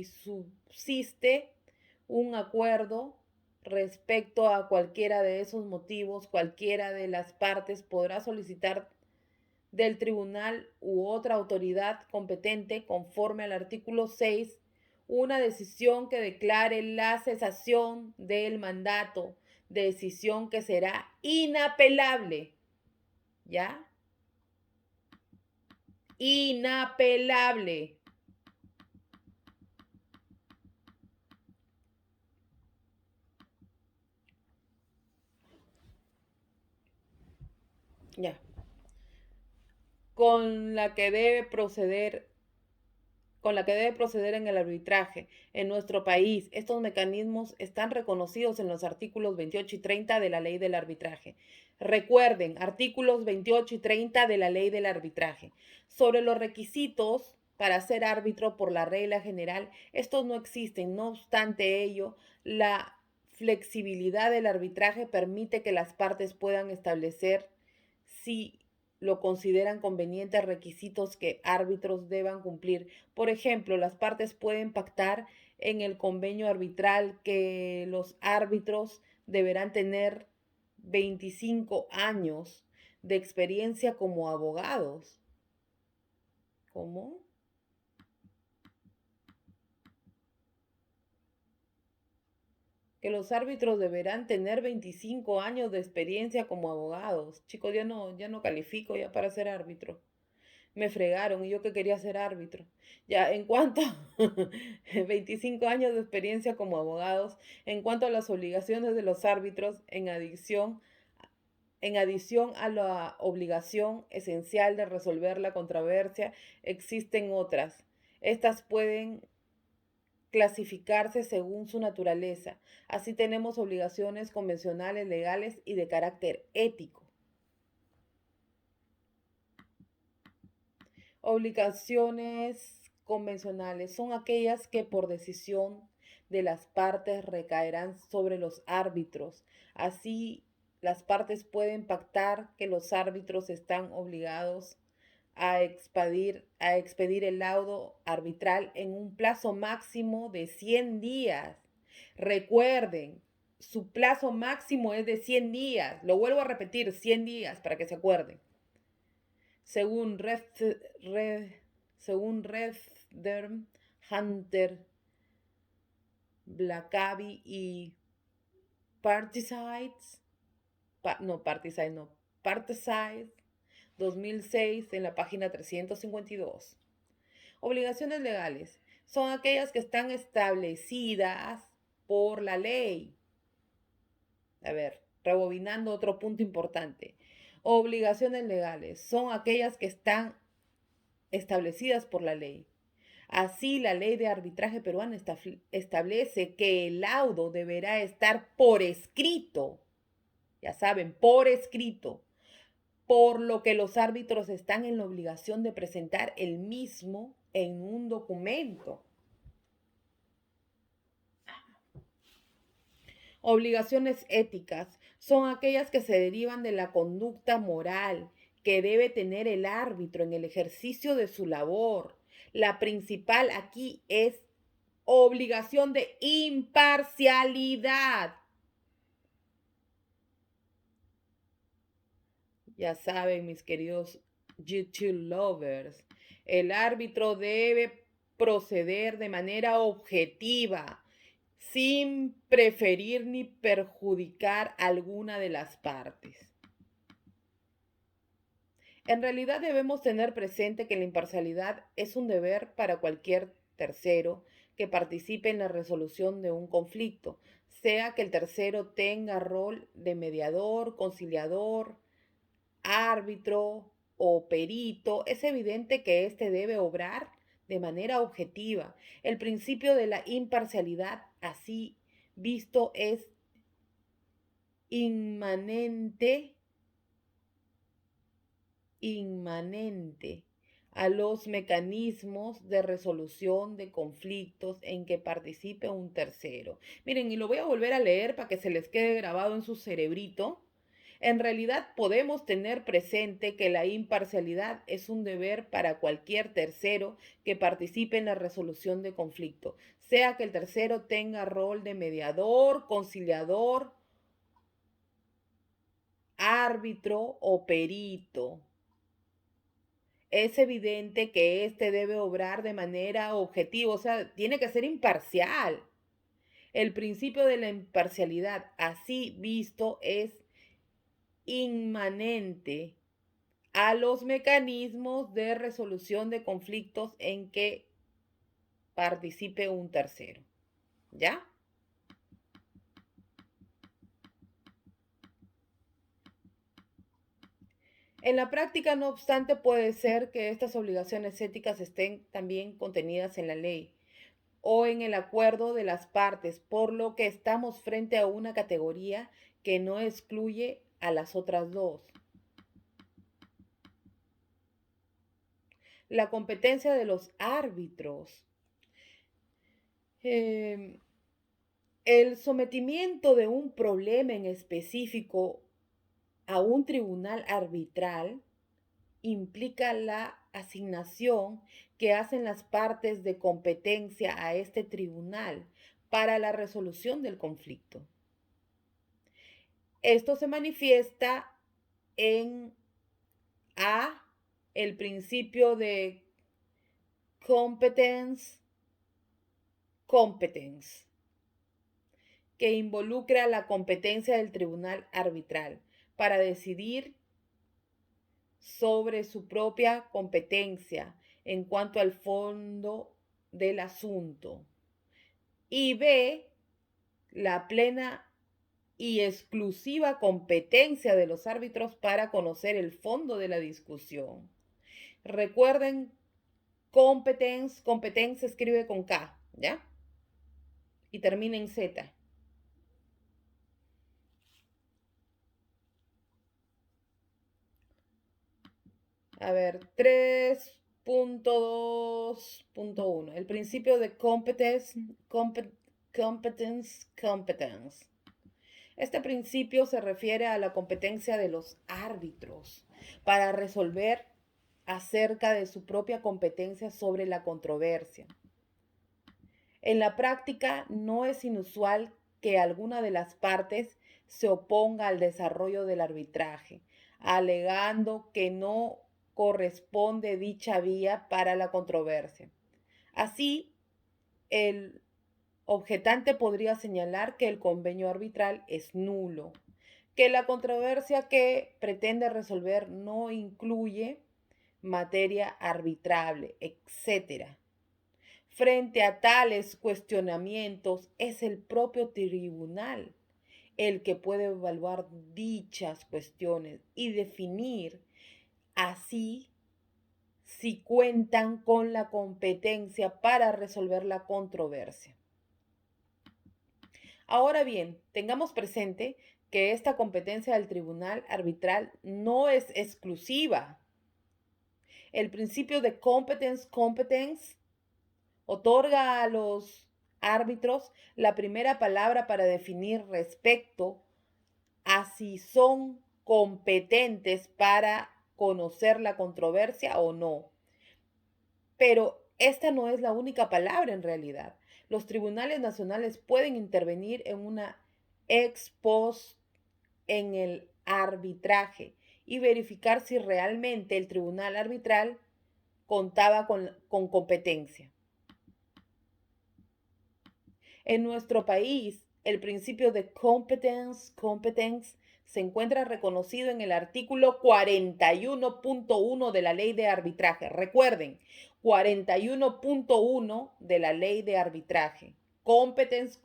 subsiste un acuerdo respecto a cualquiera de esos motivos, cualquiera de las partes podrá solicitar del tribunal u otra autoridad competente, conforme al artículo 6, una decisión que declare la cesación del mandato, decisión que será inapelable. ¿Ya? Inapelable. Ya. Con la que debe proceder en el arbitraje en nuestro país. Estos mecanismos están reconocidos en los artículos 28 y 30 de la Ley del Arbitraje. Recuerden, artículos 28 y 30 de la Ley del Arbitraje. Sobre los requisitos para ser árbitro por la regla general, estos no existen. No obstante ello, la flexibilidad del arbitraje permite que las partes puedan establecer, si lo consideran convenientes, requisitos que árbitros deban cumplir. Por ejemplo, las partes pueden pactar en el convenio arbitral que los árbitros deberán tener 25 años de experiencia como abogados. ¿Cómo? Que los árbitros deberán tener 25 años de experiencia como abogados. Chicos, ya no califico ya para ser árbitro. Me fregaron y yo que quería ser árbitro. Ya, en cuanto a 25 años de experiencia como abogados, en cuanto a las obligaciones de los árbitros, en adición a la obligación esencial de resolver la controversia, existen otras. Estas pueden clasificarse según su naturaleza. Así tenemos obligaciones convencionales, legales y de carácter ético. Obligaciones convencionales son aquellas que por decisión de las partes recaerán sobre los árbitros. Así, las partes pueden pactar que los árbitros están obligados a expedir el laudo arbitral en un plazo máximo de 100 días. Recuerden, su plazo máximo es de 100 días. Lo vuelvo a repetir, 100 días para que se acuerden. Según Redderm, Hunter, Blackaby y Particides, Particides 2006 en la página 352. Obligaciones legales son aquellas que están establecidas por la ley. A ver, rebobinando otro punto importante. Obligaciones legales son aquellas que están establecidas por la ley. Así, la ley de arbitraje peruana establece que el laudo deberá estar por escrito, ya saben, por escrito, por lo que los árbitros están en la obligación de presentar el mismo en un documento. Obligaciones éticas son aquellas que se derivan de la conducta moral que debe tener el árbitro en el ejercicio de su labor. La principal aquí es obligación de imparcialidad. Ya saben, mis queridos YouTube lovers, el árbitro debe proceder de manera objetiva, sin preferir ni perjudicar alguna de las partes. En realidad debemos tener presente que la imparcialidad es un deber para cualquier tercero que participe en la resolución de un conflicto, sea que el tercero tenga rol de mediador, conciliador, árbitro o perito. Es evidente que éste debe obrar de manera objetiva. El principio de la imparcialidad, así visto, es inmanente a los mecanismos de resolución de conflictos en que participe un tercero. Miren, y lo voy a volver a leer para que se les quede grabado en su cerebrito. En realidad podemos tener presente que la imparcialidad es un deber para cualquier tercero que participe en la resolución de conflicto, sea que el tercero tenga rol de mediador, conciliador, árbitro o perito. Es evidente que éste debe obrar de manera objetiva, o sea, tiene que ser imparcial. El principio de la imparcialidad, así visto, es inmanente a los mecanismos de resolución de conflictos en que participe un tercero. ¿Ya? En la práctica, no obstante, puede ser que estas obligaciones éticas estén también contenidas en la ley o en el acuerdo de las partes, por lo que estamos frente a una categoría que no excluye a las otras dos. La competencia de los árbitros. El sometimiento de un problema en específico a un tribunal arbitral implica la asignación que hacen las partes de competencia a este tribunal para la resolución del conflicto. Esto se manifiesta en A, el principio de competence, que involucra la competencia del tribunal arbitral para decidir sobre su propia competencia en cuanto al fondo del asunto. Y B, la plena y exclusiva competencia de los árbitros para conocer el fondo de la discusión. Recuerden, competence se escribe con K, ¿ya? Y termina en Z. A ver, 3.2.1. El principio de competence. Este principio se refiere a la competencia de los árbitros para resolver acerca de su propia competencia sobre la controversia. En la práctica, no es inusual que alguna de las partes se oponga al desarrollo del arbitraje, alegando que no corresponde dicha vía para la controversia. Así, el objetante podría señalar que el convenio arbitral es nulo, que la controversia que pretende resolver no incluye materia arbitrable, etc. Frente a tales cuestionamientos, es el propio tribunal el que puede evaluar dichas cuestiones y definir así si cuentan con la competencia para resolver la controversia. Ahora bien, tengamos presente que esta competencia del tribunal arbitral no es exclusiva. El principio de competence otorga a los árbitros la primera palabra para definir respecto a si son competentes para conocer la controversia o no. Pero esta no es la única palabra en realidad. Los tribunales nacionales pueden intervenir en una ex post en el arbitraje y verificar si realmente el tribunal arbitral contaba con competencia. En nuestro país, el principio de competence se encuentra reconocido en el artículo 41.1 de la Ley de Arbitraje. Recuerden, 41.1 de la Ley de Arbitraje. Competence.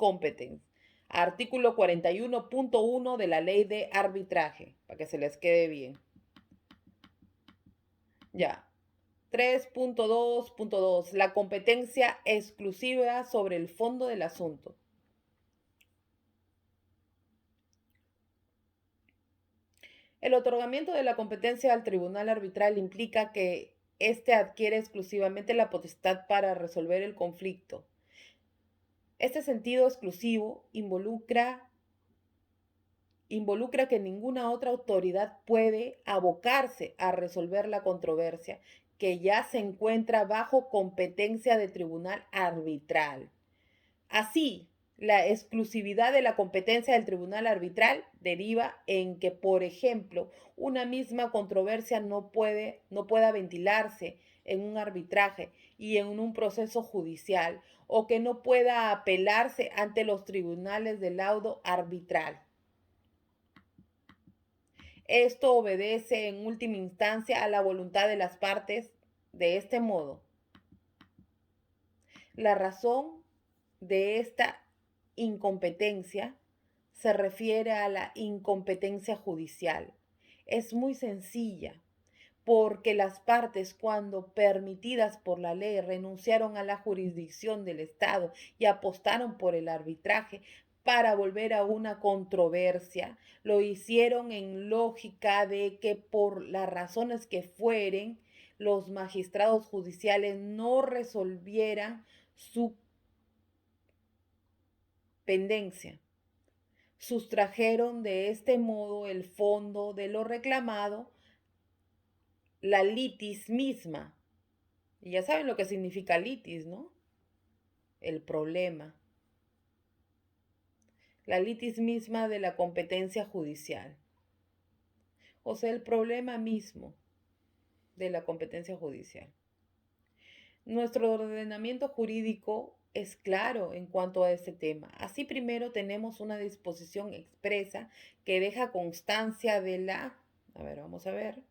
Artículo 41.1 de la Ley de Arbitraje, para que se les quede bien. Ya. 3.2.2. La competencia exclusiva sobre el fondo del asunto. El otorgamiento de la competencia al tribunal arbitral implica que éste adquiere exclusivamente la potestad para resolver el conflicto. Este sentido exclusivo involucra que ninguna otra autoridad puede abocarse a resolver la controversia que ya se encuentra bajo competencia de tribunal arbitral. Así, la exclusividad de la competencia del tribunal arbitral deriva en que, por ejemplo, una misma controversia no pueda ventilarse en un arbitraje y en un proceso judicial, o que no pueda apelarse ante los tribunales de laudo arbitral. Esto obedece en última instancia a la voluntad de las partes. De este modo, la razón de esta incompetencia se refiere a la incompetencia judicial. Es muy sencilla, porque las partes, cuando permitidas por la ley, renunciaron a la jurisdicción del Estado y apostaron por el arbitraje, para volver a una controversia. Lo hicieron en lógica de que por las razones que fueren, los magistrados judiciales no resolvieran su pendencia. Sustrajeron de este modo el fondo de lo reclamado, la litis misma. Y ya saben lo que significa litis, ¿no? El problema. La litis misma de la competencia judicial. O sea, el problema mismo de la competencia judicial. Nuestro ordenamiento jurídico es claro en cuanto a este tema. Así primero tenemos una disposición expresa que deja constancia de la... A ver, vamos a ver.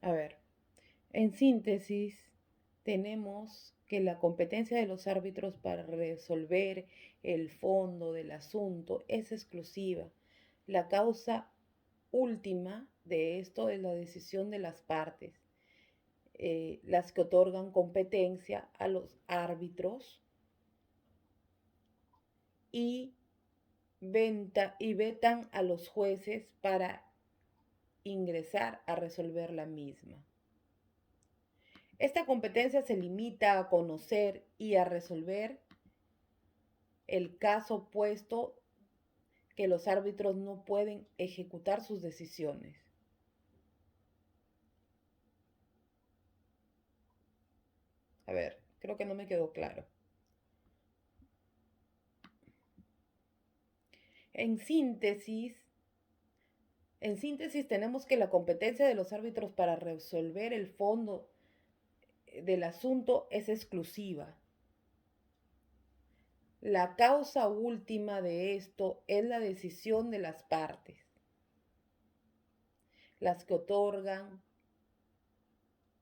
A ver, en síntesis, tenemos que la competencia de los árbitros para resolver el fondo del asunto es exclusiva. La causa última de esto es la decisión de las partes, las que otorgan competencia a los árbitros y, vetan a los jueces para ingresar a resolver la misma. Esta competencia se limita a conocer y a resolver el caso, puesto que los árbitros no pueden ejecutar sus decisiones. A ver, creo que no me quedó claro. En síntesis, tenemos que la competencia de los árbitros para resolver el fondo del asunto es exclusiva. La causa última de esto es la decisión de las partes, las que otorgan,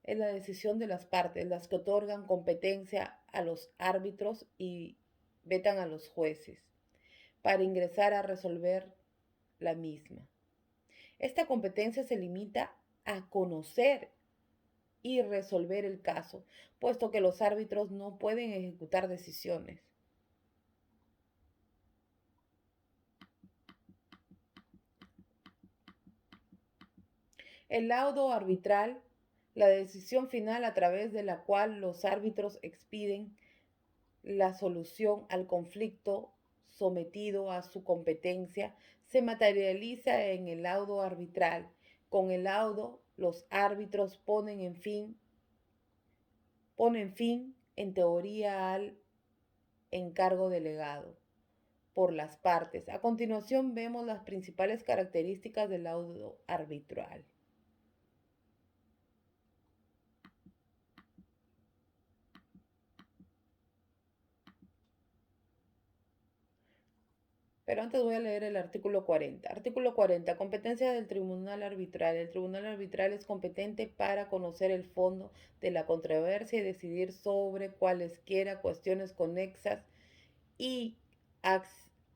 es la decisión de las partes, las que otorgan competencia a los árbitros y vetan a los jueces para ingresar a resolver la misma. Esta competencia se limita a conocer y resolver el caso, puesto que los árbitros no pueden ejecutar decisiones. El laudo arbitral, la decisión final a través de la cual los árbitros expiden la solución al conflicto sometido a su competencia, se materializa en el laudo arbitral. Con el laudo, los árbitros ponen fin, en teoría, al encargo delegado por las partes. A continuación vemos las principales características del laudo arbitral. Pero antes voy a leer el artículo 40. Artículo 40. Competencia del tribunal arbitral. El tribunal arbitral es competente para conocer el fondo de la controversia y decidir sobre cualesquiera cuestiones conexas y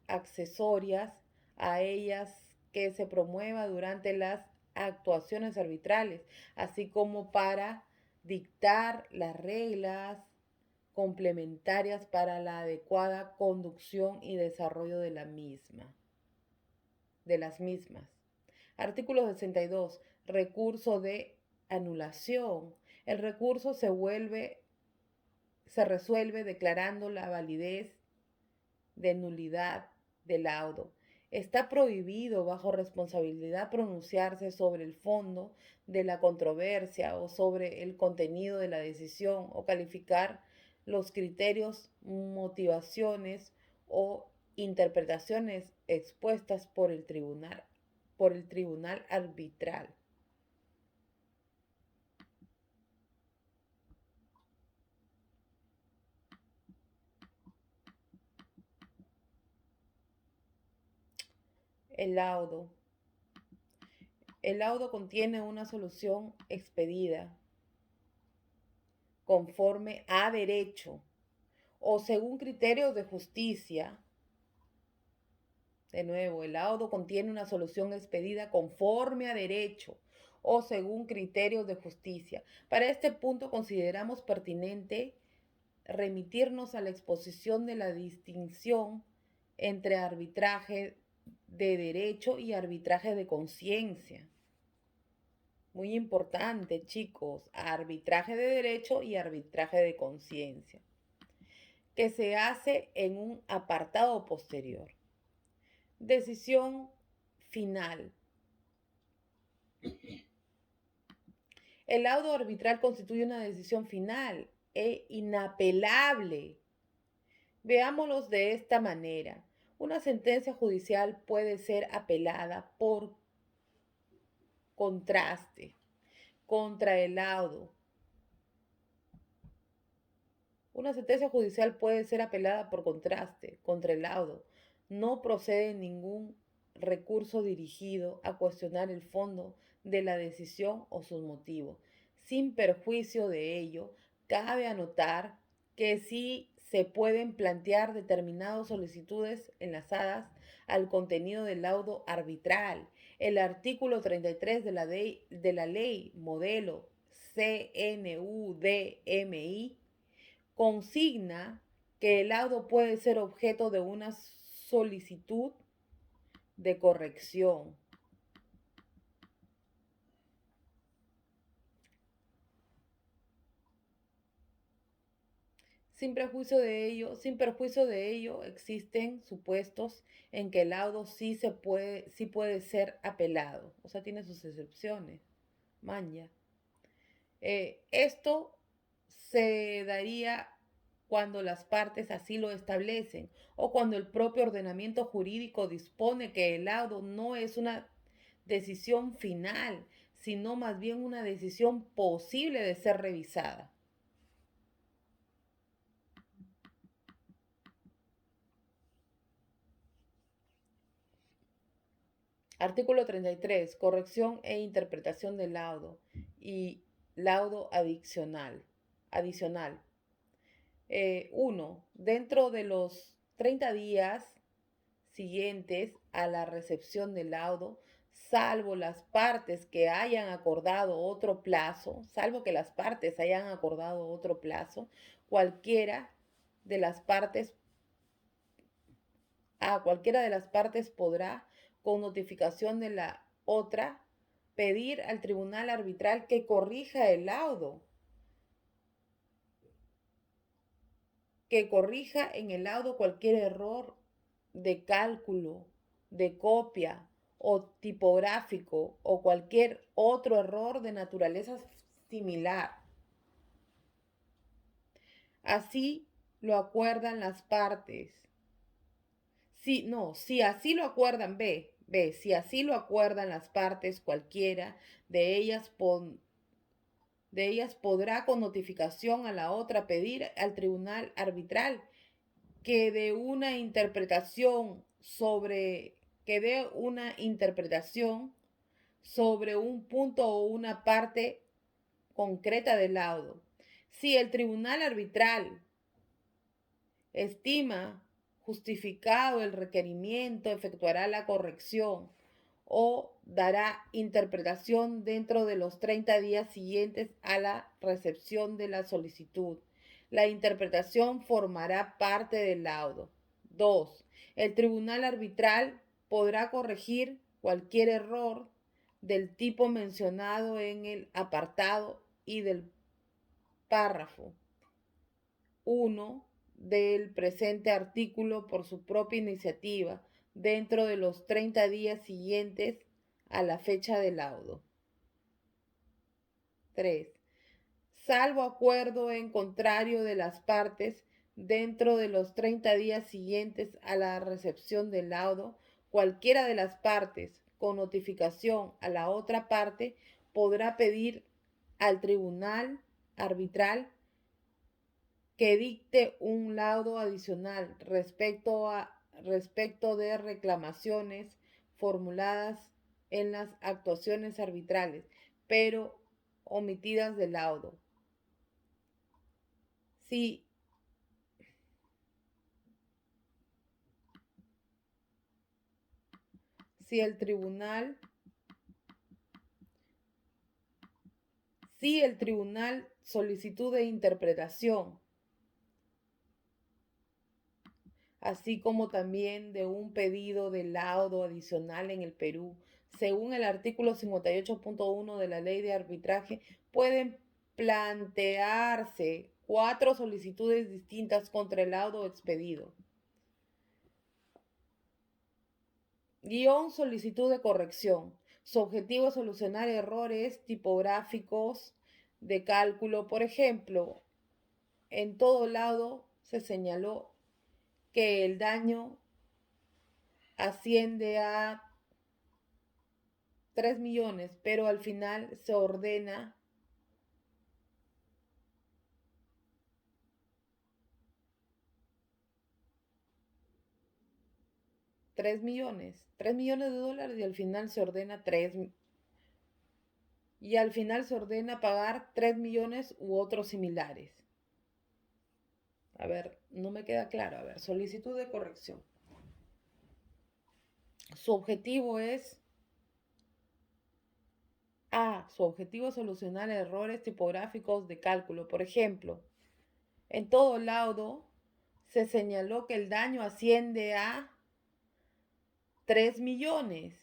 accesorias a ellas que se promueva durante las actuaciones arbitrales, así como para dictar las reglas complementarias para la adecuada conducción y desarrollo de las mismas. Artículo 62. Recurso de anulación. El recurso se resuelve declarando la validez de nulidad del laudo. Está prohibido bajo responsabilidad pronunciarse sobre el fondo de la controversia o sobre el contenido de la decisión o calificar los criterios, motivaciones o interpretaciones expuestas por el tribunal arbitral. El laudo. El laudo contiene una solución expedida conforme a derecho o según criterios de justicia. De nuevo, el laudo contiene una solución expedida conforme a derecho o según criterios de justicia. Para este punto consideramos pertinente remitirnos a la exposición de la distinción entre arbitraje de derecho y arbitraje de conciencia. Muy importante, chicos, arbitraje de derecho y arbitraje de conciencia, que se hace en un apartado posterior. Decisión final. El laudo arbitral constituye una decisión final e inapelable. Veámoslos de esta manera. Una sentencia judicial puede ser apelada por contraste contra el laudo. Una sentencia judicial puede ser apelada por contraste contra el laudo. No procede ningún recurso dirigido a cuestionar el fondo de la decisión o sus motivos. Sin perjuicio de ello, cabe anotar que sí se pueden plantear determinadas solicitudes enlazadas al contenido del laudo arbitral. El artículo 33 de la ley modelo CNUDMI consigna que el laudo puede ser objeto de una solicitud de corrección. Sin perjuicio de ello, existen supuestos en que el laudo sí puede ser apelado. O sea, tiene sus excepciones. Maña. Esto se daría cuando las partes así lo establecen o cuando el propio ordenamiento jurídico dispone que el laudo no es una decisión final, sino más bien una decisión posible de ser revisada. Artículo 33. Corrección e interpretación del laudo y laudo adicional. 1. Dentro de los 30 días siguientes a la recepción del laudo, salvo que las partes hayan acordado otro plazo, cualquiera de las partes podrá, con notificación de la otra, pedir al tribunal arbitral que corrija el laudo, que corrija en el laudo cualquier error de cálculo, de copia o tipográfico o cualquier otro error de naturaleza similar. Así lo acuerdan las partes. Si así lo acuerdan, si así lo acuerdan las partes, cualquiera de ellas podrá con notificación a la otra pedir al tribunal arbitral que dé una interpretación sobre un punto o una parte concreta del laudo. Si el tribunal arbitral estima justificado el requerimiento, efectuará la corrección o dará interpretación dentro de los 30 días siguientes a la recepción de la solicitud. La interpretación formará parte del laudo. 2. El tribunal arbitral podrá corregir cualquier error del tipo mencionado en el apartado y del párrafo 1 del presente artículo por su propia iniciativa dentro de los 30 días siguientes a la fecha del laudo. 3. Salvo acuerdo en contrario de las partes, dentro de los 30 días siguientes a la recepción del laudo, cualquiera de las partes, con notificación a la otra parte, podrá pedir al tribunal arbitral que dicte un laudo adicional respecto de reclamaciones formuladas en las actuaciones arbitrales, pero omitidas del laudo. Si el tribunal solicitud de interpretación así como también de un pedido de laudo adicional en el Perú. Según el artículo 58.1 de la Ley de Arbitraje, pueden plantearse 4 solicitudes distintas contra el laudo expedido. Solicitud de corrección. Su objetivo es solucionar errores tipográficos de cálculo. Por ejemplo, en todo lado se señaló que el daño asciende a 3 millones, pero al final se ordena 3 millones de dólares y al final se ordena pagar 3 millones u otros similares. A ver, no me queda claro. A ver, solicitud de corrección. Su objetivo es solucionar errores tipográficos de cálculo. Por ejemplo, en todo laudo se señaló que el daño asciende a 3 millones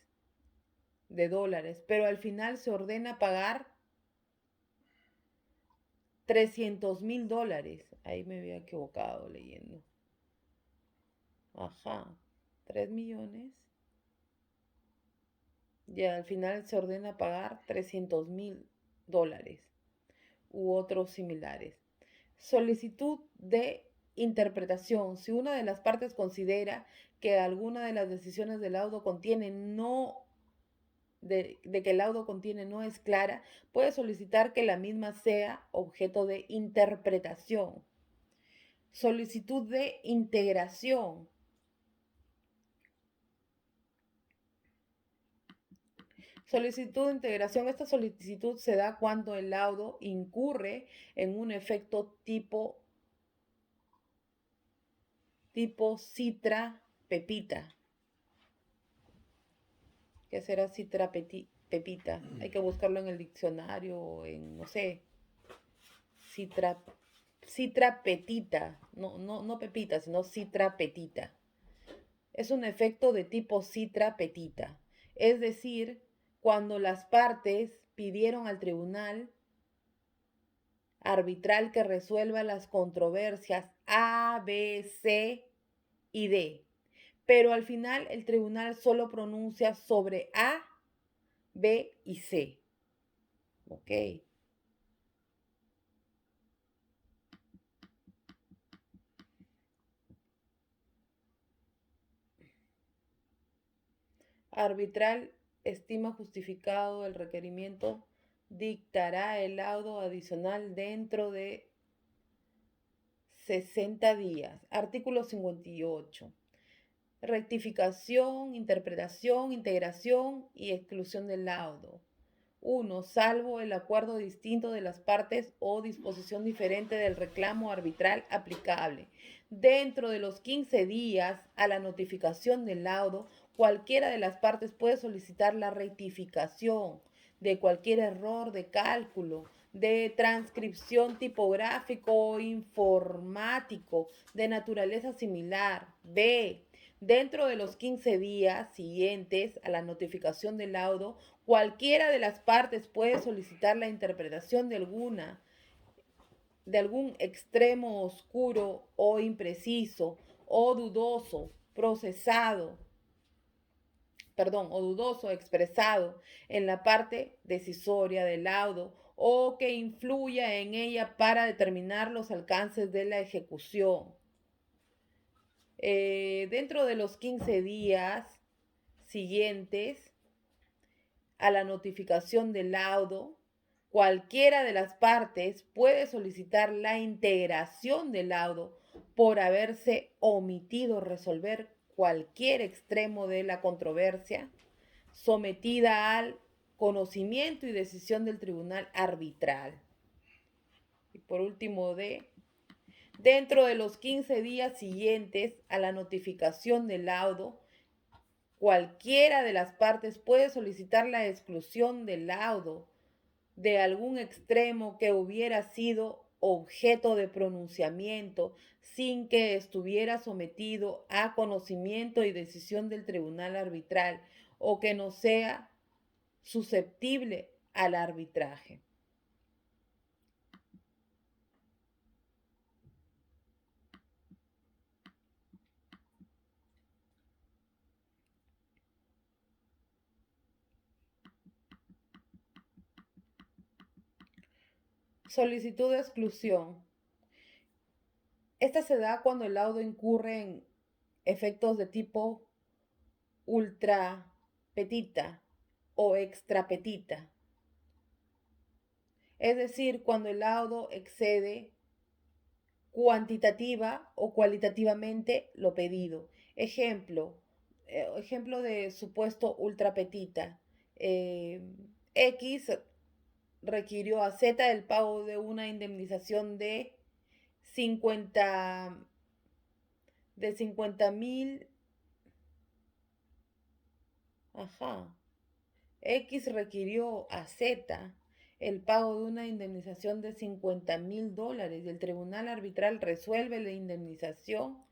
de dólares, pero al final se ordena pagar 300.000 dólares. Ahí me había equivocado leyendo. Ajá, 3 millones. Y al final se ordena pagar 300.000 dólares u otros similares. Solicitud de interpretación. Si una de las partes considera que alguna de las decisiones del laudo contiene de que el laudo contiene no es clara, puede solicitar que la misma sea objeto de interpretación. Solicitud de integración. Solicitud de integración. Esta solicitud se da cuando el laudo incurre en un efecto tipo citra pepita. ¿Qué será citra pepita? Hay que buscarlo en el diccionario o en, no sé, citra petita. No pepita, sino citra petita. Es un efecto de tipo citra petita. Es decir, cuando las partes pidieron al tribunal arbitral que resuelva las controversias A, B, C y D. Pero al final el tribunal solo pronuncia sobre A, B y C. Ok. Arbitral estima justificado el requerimiento, dictará el laudo adicional dentro de 60 días. Artículo 58. Rectificación, interpretación, integración y exclusión del laudo. 1. Salvo el acuerdo distinto de las partes o disposición diferente del reclamo arbitral aplicable. Dentro de los 15 días a la notificación del laudo, cualquiera de las partes puede solicitar la rectificación de cualquier error de cálculo, de transcripción tipográfico o informático de naturaleza similar. B. Dentro de los 15 días siguientes a la notificación del laudo, cualquiera de las partes puede solicitar la interpretación de algún extremo oscuro o impreciso o dudoso expresado en la parte decisoria del laudo o que influya en ella para determinar los alcances de la ejecución. Dentro de los 15 días siguientes a la notificación del laudo, cualquiera de las partes puede solicitar la integración del laudo por haberse omitido resolver cualquier extremo de la controversia sometida al conocimiento y decisión del tribunal arbitral. Y por último, dentro de los 15 días siguientes a la notificación del laudo, cualquiera de las partes puede solicitar la exclusión del laudo de algún extremo que hubiera sido objeto de pronunciamiento sin que estuviera sometido a conocimiento y decisión del tribunal arbitral o que no sea susceptible al arbitraje. Solicitud de exclusión. Esta se da cuando el laudo incurre en efectos de tipo ultrapetita o extrapetita. Es decir, cuando el laudo excede cuantitativa o cualitativamente lo pedido. Ejemplo de supuesto ultrapetita. Eh, X requirió a Z el pago de una indemnización de 50 de 50.000. Ajá. X requirió a Z el pago de una indemnización de $50.000 y el tribunal arbitral resuelve la indemnización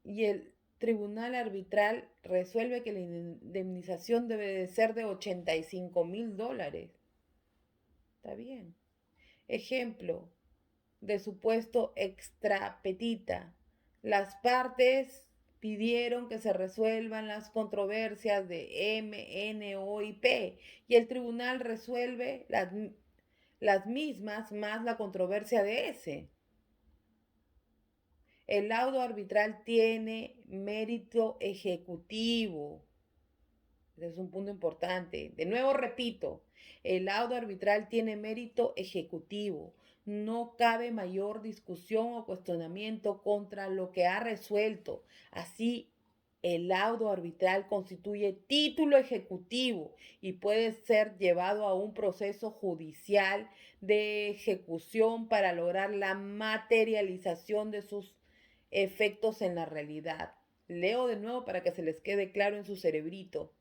y el tribunal arbitral resuelve que la indemnización debe de ser de $85.000. Está bien. Ejemplo de supuesto extrapetita. Las partes pidieron que se resuelvan las controversias de M, N, O y P y el tribunal resuelve las mismas más la controversia de S. El laudo arbitral tiene mérito ejecutivo. Ese es un punto importante. De nuevo repito, el laudo arbitral tiene mérito ejecutivo. No cabe mayor discusión o cuestionamiento contra lo que ha resuelto. Así, el laudo arbitral constituye título ejecutivo y puede ser llevado a un proceso judicial de ejecución para lograr la materialización de sus efectos en la realidad. Leo de nuevo para que se les quede claro en su cerebrito.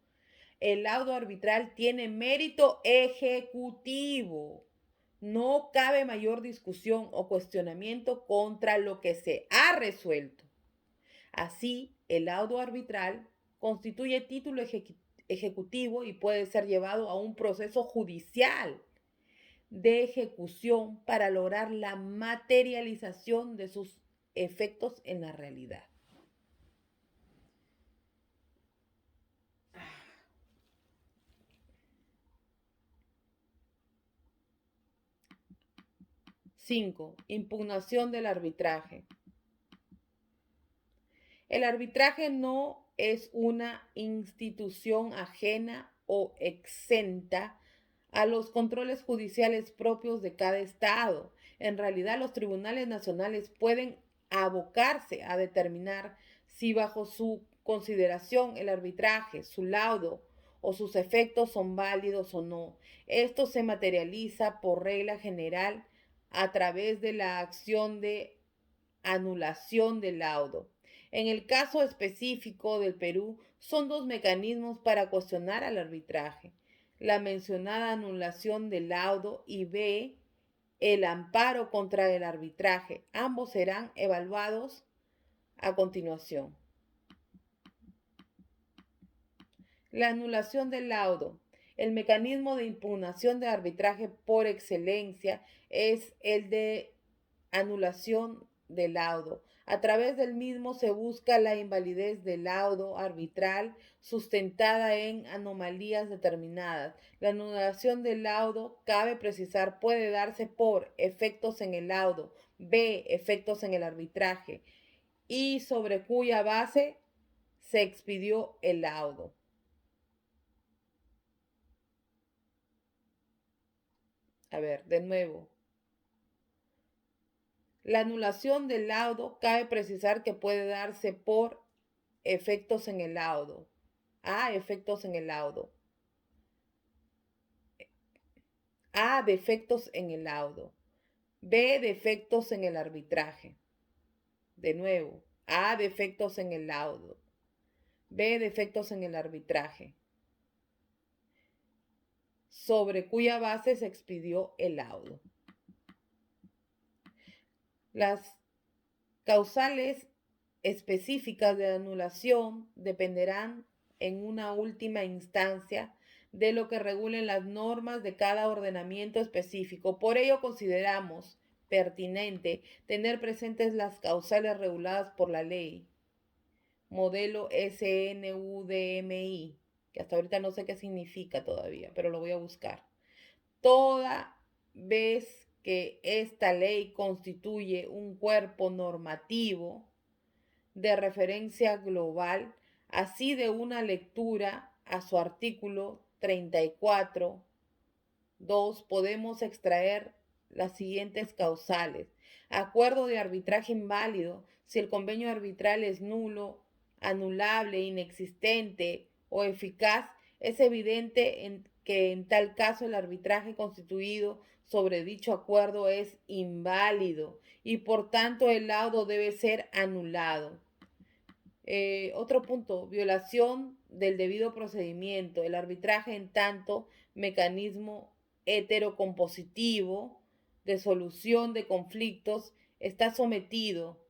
El laudo arbitral tiene mérito ejecutivo. No cabe mayor discusión o cuestionamiento contra lo que se ha resuelto. Así, el laudo arbitral constituye título ejecutivo y puede ser llevado a un proceso judicial de ejecución para lograr la materialización de sus efectos en la realidad. Cinco, impugnación del arbitraje. El arbitraje no es una institución ajena o exenta a los controles judiciales propios de cada estado. En realidad, los tribunales nacionales pueden abocarse a determinar si bajo su consideración el arbitraje, su laudo o sus efectos son válidos o no. Esto se materializa por regla general a través de la acción de anulación del laudo. En el caso específico del Perú, son dos mecanismos para cuestionar al arbitraje: la mencionada anulación del laudo y B, el amparo contra el arbitraje. Ambos serán evaluados a continuación. La anulación del laudo. El mecanismo de impugnación de arbitraje por excelencia es el de anulación del laudo. A través del mismo se busca la invalidez del laudo arbitral sustentada en anomalías determinadas. La anulación del laudo, cabe precisar, puede darse por efectos en el laudo, B, efectos en el arbitraje, y sobre cuya base se expidió el laudo. A ver, de nuevo. La anulación del laudo, cabe precisar que puede darse por efectos en el laudo. A, efectos en el laudo. A, defectos en el laudo. B, defectos en el arbitraje. De nuevo, A, defectos en el laudo. B, defectos en el arbitraje, sobre cuya base se expidió el laudo. Las causales específicas de anulación dependerán en una última instancia de lo que regulen las normas de cada ordenamiento específico. Por ello consideramos pertinente tener presentes las causales reguladas por la ley, modelo SNUDMI, que hasta ahorita no sé qué significa todavía, pero lo voy a buscar. Toda vez que esta ley constituye un cuerpo normativo de referencia global, así de una lectura a su artículo 34, 2, podemos extraer las siguientes causales. Acuerdo de arbitraje inválido si el convenio arbitral es nulo, anulable, inexistente o eficaz. Es evidente que en tal caso el arbitraje constituido sobre dicho acuerdo es inválido y por tanto el laudo debe ser anulado. Otro punto, violación del debido procedimiento. El arbitraje en tanto mecanismo heterocompositivo de solución de conflictos está sometido.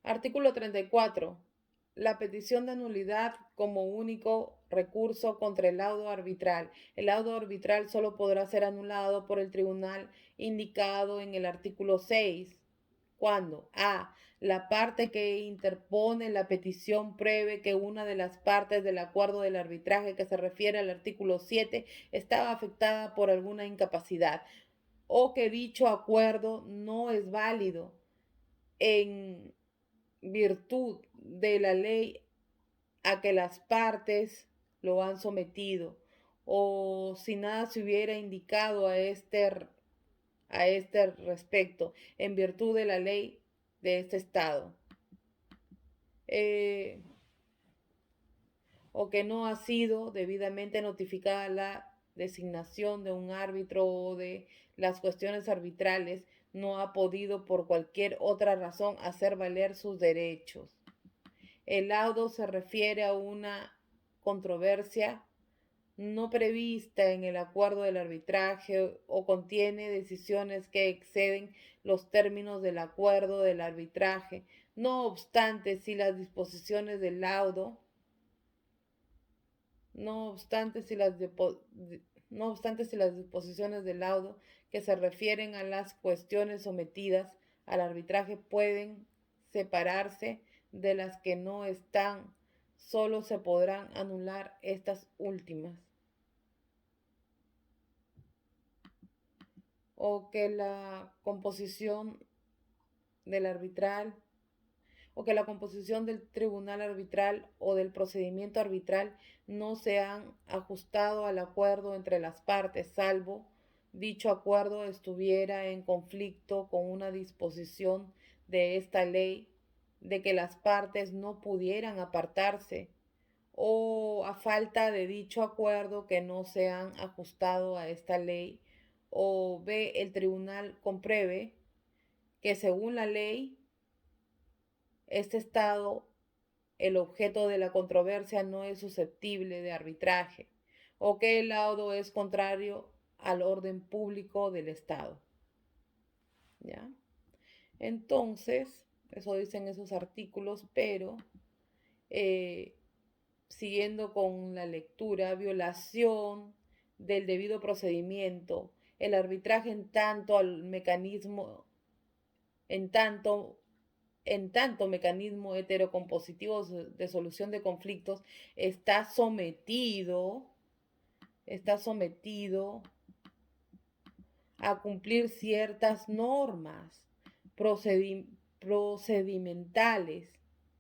Artículo 34. La petición de nulidad como único recurso contra el laudo arbitral. El laudo arbitral solo podrá ser anulado por el tribunal indicado en el artículo 6 cuando a. La parte que interpone la petición pruebe que una de las partes del acuerdo del arbitraje que se refiere al artículo 7 estaba afectada por alguna incapacidad o que dicho acuerdo no es válido en virtud de la ley a que las partes lo han sometido o si nada se hubiera indicado a este respecto en virtud de la ley de este estado, eh, o que no ha sido debidamente notificada la designación de un árbitro o de las cuestiones arbitrales, no ha podido por cualquier otra razón hacer valer sus derechos. El laudo se refiere a una controversia no prevista en el acuerdo del arbitraje o contiene decisiones que exceden los términos del acuerdo del arbitraje. No obstante, si las disposiciones del laudo, no obstante, si las, no obstante, si las disposiciones del laudo que se refieren a las cuestiones sometidas al arbitraje pueden separarse de las que no están, solo se podrán anular estas últimas. O que la composición del arbitral o que la composición del tribunal arbitral o del procedimiento arbitral no se han ajustado al acuerdo entre las partes, salvo dicho acuerdo estuviera en conflicto con una disposición de esta ley de que las partes no pudieran apartarse o a falta de dicho acuerdo que no se han ajustado a esta ley o B, el tribunal compruebe que según la ley este estado el objeto de la controversia no es susceptible de arbitraje o que el laudo es contrario al orden público del Estado. ¿Ya? Entonces, eso dicen esos artículos, pero siguiendo con la lectura, violación del debido procedimiento, el arbitraje en tanto al mecanismo, en tanto mecanismo heterocompositivo de solución de conflictos está sometido a cumplir ciertas normas procedimentales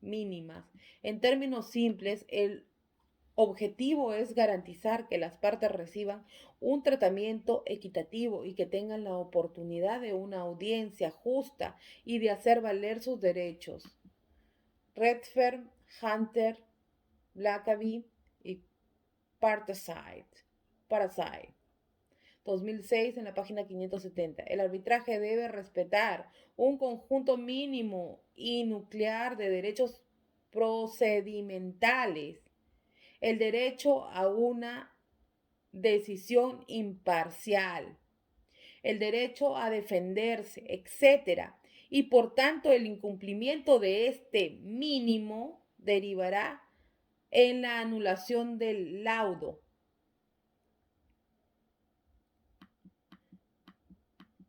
mínimas. En términos simples, el objetivo es garantizar que las partes reciban un tratamiento equitativo y que tengan la oportunidad de una audiencia justa y de hacer valer sus derechos. Redfern, Hunter, Blackaby y Parasite. 2006 en la página 570. El arbitraje debe respetar un conjunto mínimo y nuclear de derechos procedimentales, el derecho a una decisión imparcial, el derecho a defenderse, etcétera. Y por tanto, el incumplimiento de este mínimo derivará en la anulación del laudo.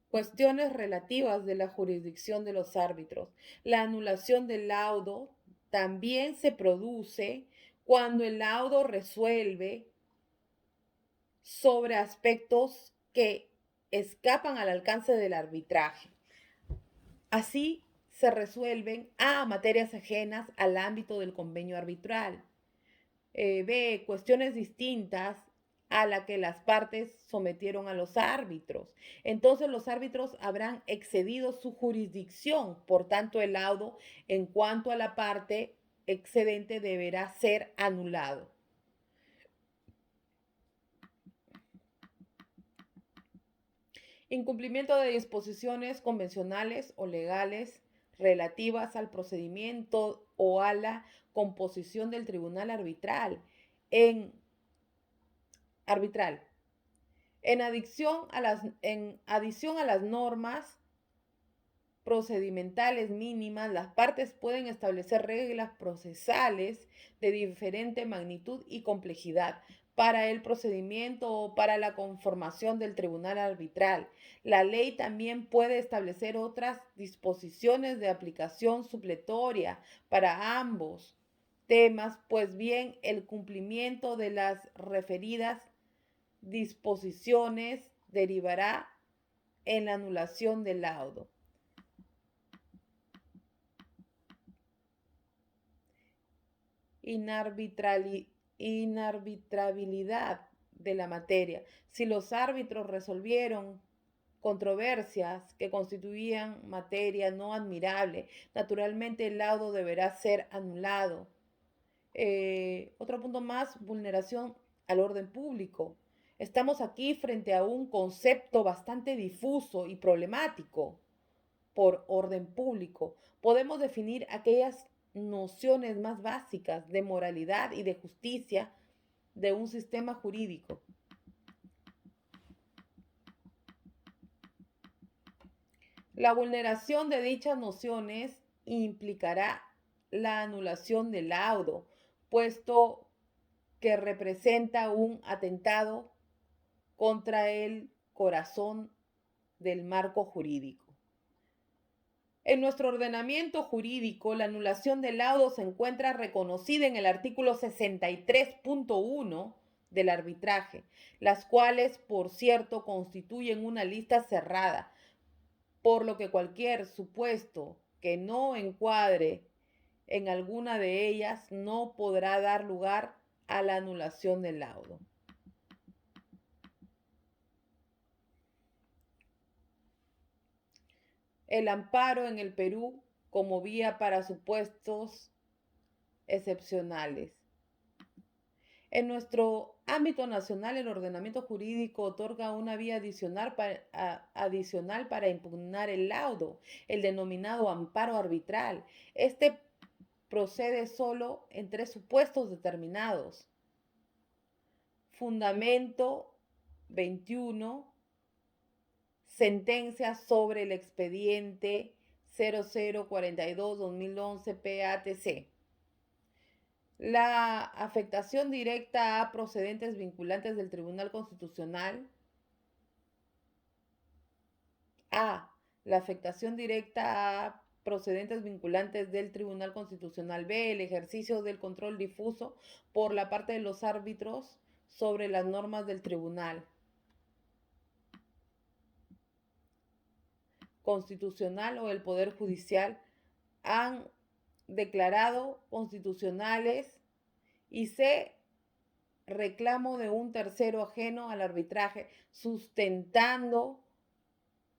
Cuestiones relativas de la jurisdicción de los árbitros. La anulación del laudo también se produce cuando el laudo resuelve sobre aspectos que escapan al alcance del arbitraje. Así se resuelven A, materias ajenas al ámbito del convenio arbitral. B, cuestiones distintas a la que las partes sometieron a los árbitros. Entonces los árbitros habrán excedido su jurisdicción, por tanto el laudo en cuanto a la parte excedente deberá ser anulado. Incumplimiento de disposiciones convencionales o legales relativas al procedimiento o a la composición del tribunal arbitral. Arbitral. En adición a las normas procedimentales mínimas, las partes pueden establecer reglas procesales de diferente magnitud y complejidad para el procedimiento o para la conformación del tribunal arbitral. La ley también puede establecer otras disposiciones de aplicación supletoria para ambos temas, pues bien, el cumplimiento de las referidas disposiciones derivará en la anulación del laudo. Inarbitrabilidad de la materia. Si los árbitros resolvieron controversias que constituían materia no admirable, naturalmente el laudo deberá ser anulado. Otro punto más, vulneración al orden público. Estamos aquí frente a un concepto bastante difuso y problemático. Por orden público, podemos definir aquellas nociones más básicas de moralidad y de justicia de un sistema jurídico. La vulneración de dichas nociones implicará la anulación del laudo, puesto que representa un atentado contra el corazón del marco jurídico. En nuestro ordenamiento jurídico, la anulación del laudo se encuentra reconocida en el artículo 63.1 del arbitraje, las cuales, por cierto, constituyen una lista cerrada, por lo que cualquier supuesto que no encuadre en alguna de ellas no podrá dar lugar a la anulación del laudo. El amparo en el Perú como vía para supuestos excepcionales. En nuestro ámbito nacional, el ordenamiento jurídico otorga una vía adicional para impugnar el laudo, el denominado amparo arbitral. Este procede solo en 3 supuestos determinados. Fundamento 21, sentencia sobre el expediente 0042-2011 PATC. La afectación directa a procedentes vinculantes del Tribunal Constitucional. A. La afectación directa a procedentes vinculantes del Tribunal Constitucional. B. El ejercicio del control difuso por la parte de los árbitros sobre las normas del Tribunal Constitucional o el Poder Judicial han declarado constitucionales. Y C. Reclamo de un tercero ajeno al arbitraje, sustentando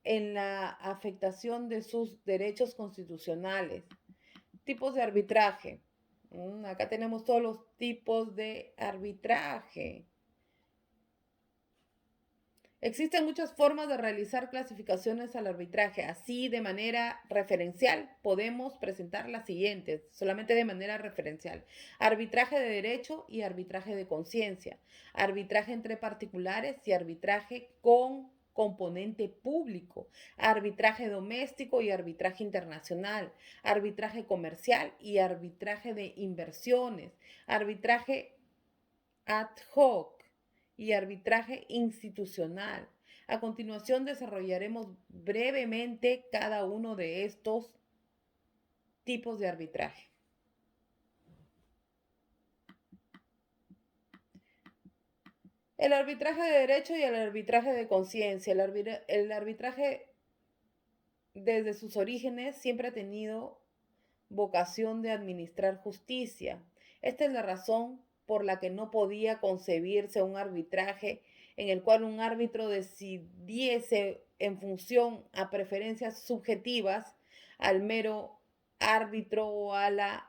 en la afectación de sus derechos constitucionales. Tipos de arbitraje. Acá tenemos todos los tipos de arbitraje. Existen muchas formas de realizar clasificaciones al arbitraje. Así, de manera referencial, podemos presentar las siguientes, solamente de manera referencial. Arbitraje de derecho y arbitraje de conciencia. Arbitraje entre particulares y arbitraje con componente público. Arbitraje doméstico y arbitraje internacional. Arbitraje comercial y arbitraje de inversiones. Arbitraje ad hoc y arbitraje institucional. A continuación desarrollaremos brevemente cada uno de estos tipos de arbitraje. El arbitraje de derecho y el arbitraje de conciencia. El arbitraje desde sus orígenes siempre ha tenido vocación de administrar justicia. Esta es la razón por la que no podía concebirse un arbitraje en el cual un árbitro decidiese en función a preferencias subjetivas al mero árbitro o a la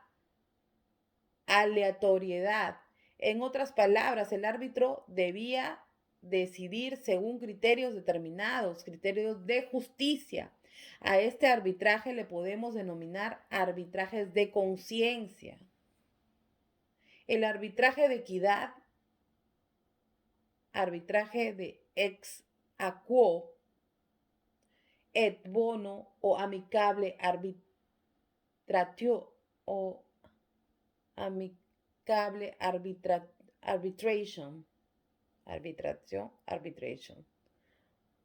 aleatoriedad. En otras palabras, el árbitro debía decidir según criterios determinados, criterios de justicia. A este arbitraje le podemos denominar arbitrajes de conciencia. El arbitraje de equidad, arbitraje de ex aequo, et bono o amicable arbitratio o amicable arbitration,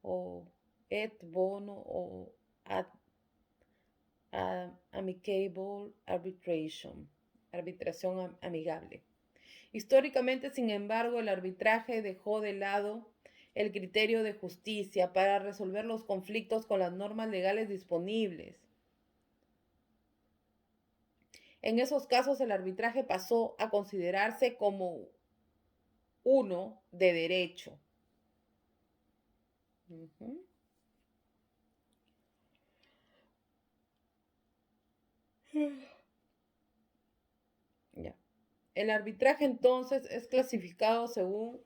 o et bono o amicable arbitration, arbitración amigable. Históricamente, sin embargo, el arbitraje dejó de lado el criterio de justicia para resolver los conflictos con las normas legales disponibles. En esos casos, el arbitraje pasó a considerarse como uno de derecho. Ya. El arbitraje entonces es clasificado según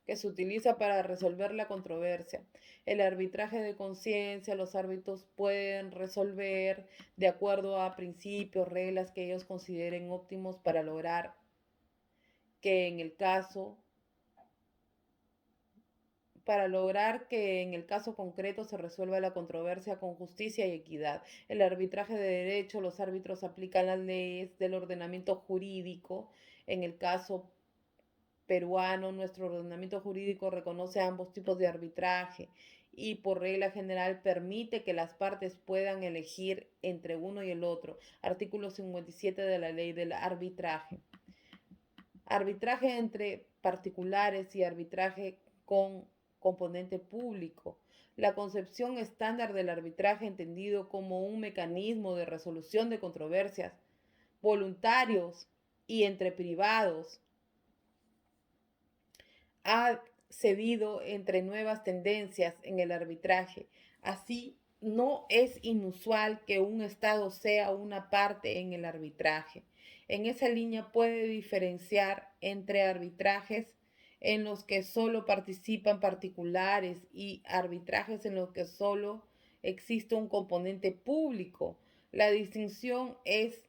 que se utiliza para resolver la controversia. El arbitraje de conciencia, los árbitros pueden resolver de acuerdo a principios, reglas que ellos consideren óptimos para lograr que en el caso concreto se resuelva la controversia con justicia y equidad. El arbitraje de derecho, los árbitros aplican las leyes del ordenamiento jurídico. En el caso peruano, nuestro ordenamiento jurídico reconoce ambos tipos de arbitraje y por regla general permite que las partes puedan elegir entre uno y el otro. Artículo 57 de la ley del arbitraje. Arbitraje entre particulares y arbitraje con componente público. La concepción estándar del arbitraje, entendido como un mecanismo de resolución de controversias voluntarios y entre privados, ha cedido entre nuevas tendencias en el arbitraje. Así, no es inusual que un Estado sea una parte en el arbitraje. En esa línea puede diferenciar entre arbitrajes en los que solo participan particulares y arbitrajes en los que solo existe un componente público. La distinción es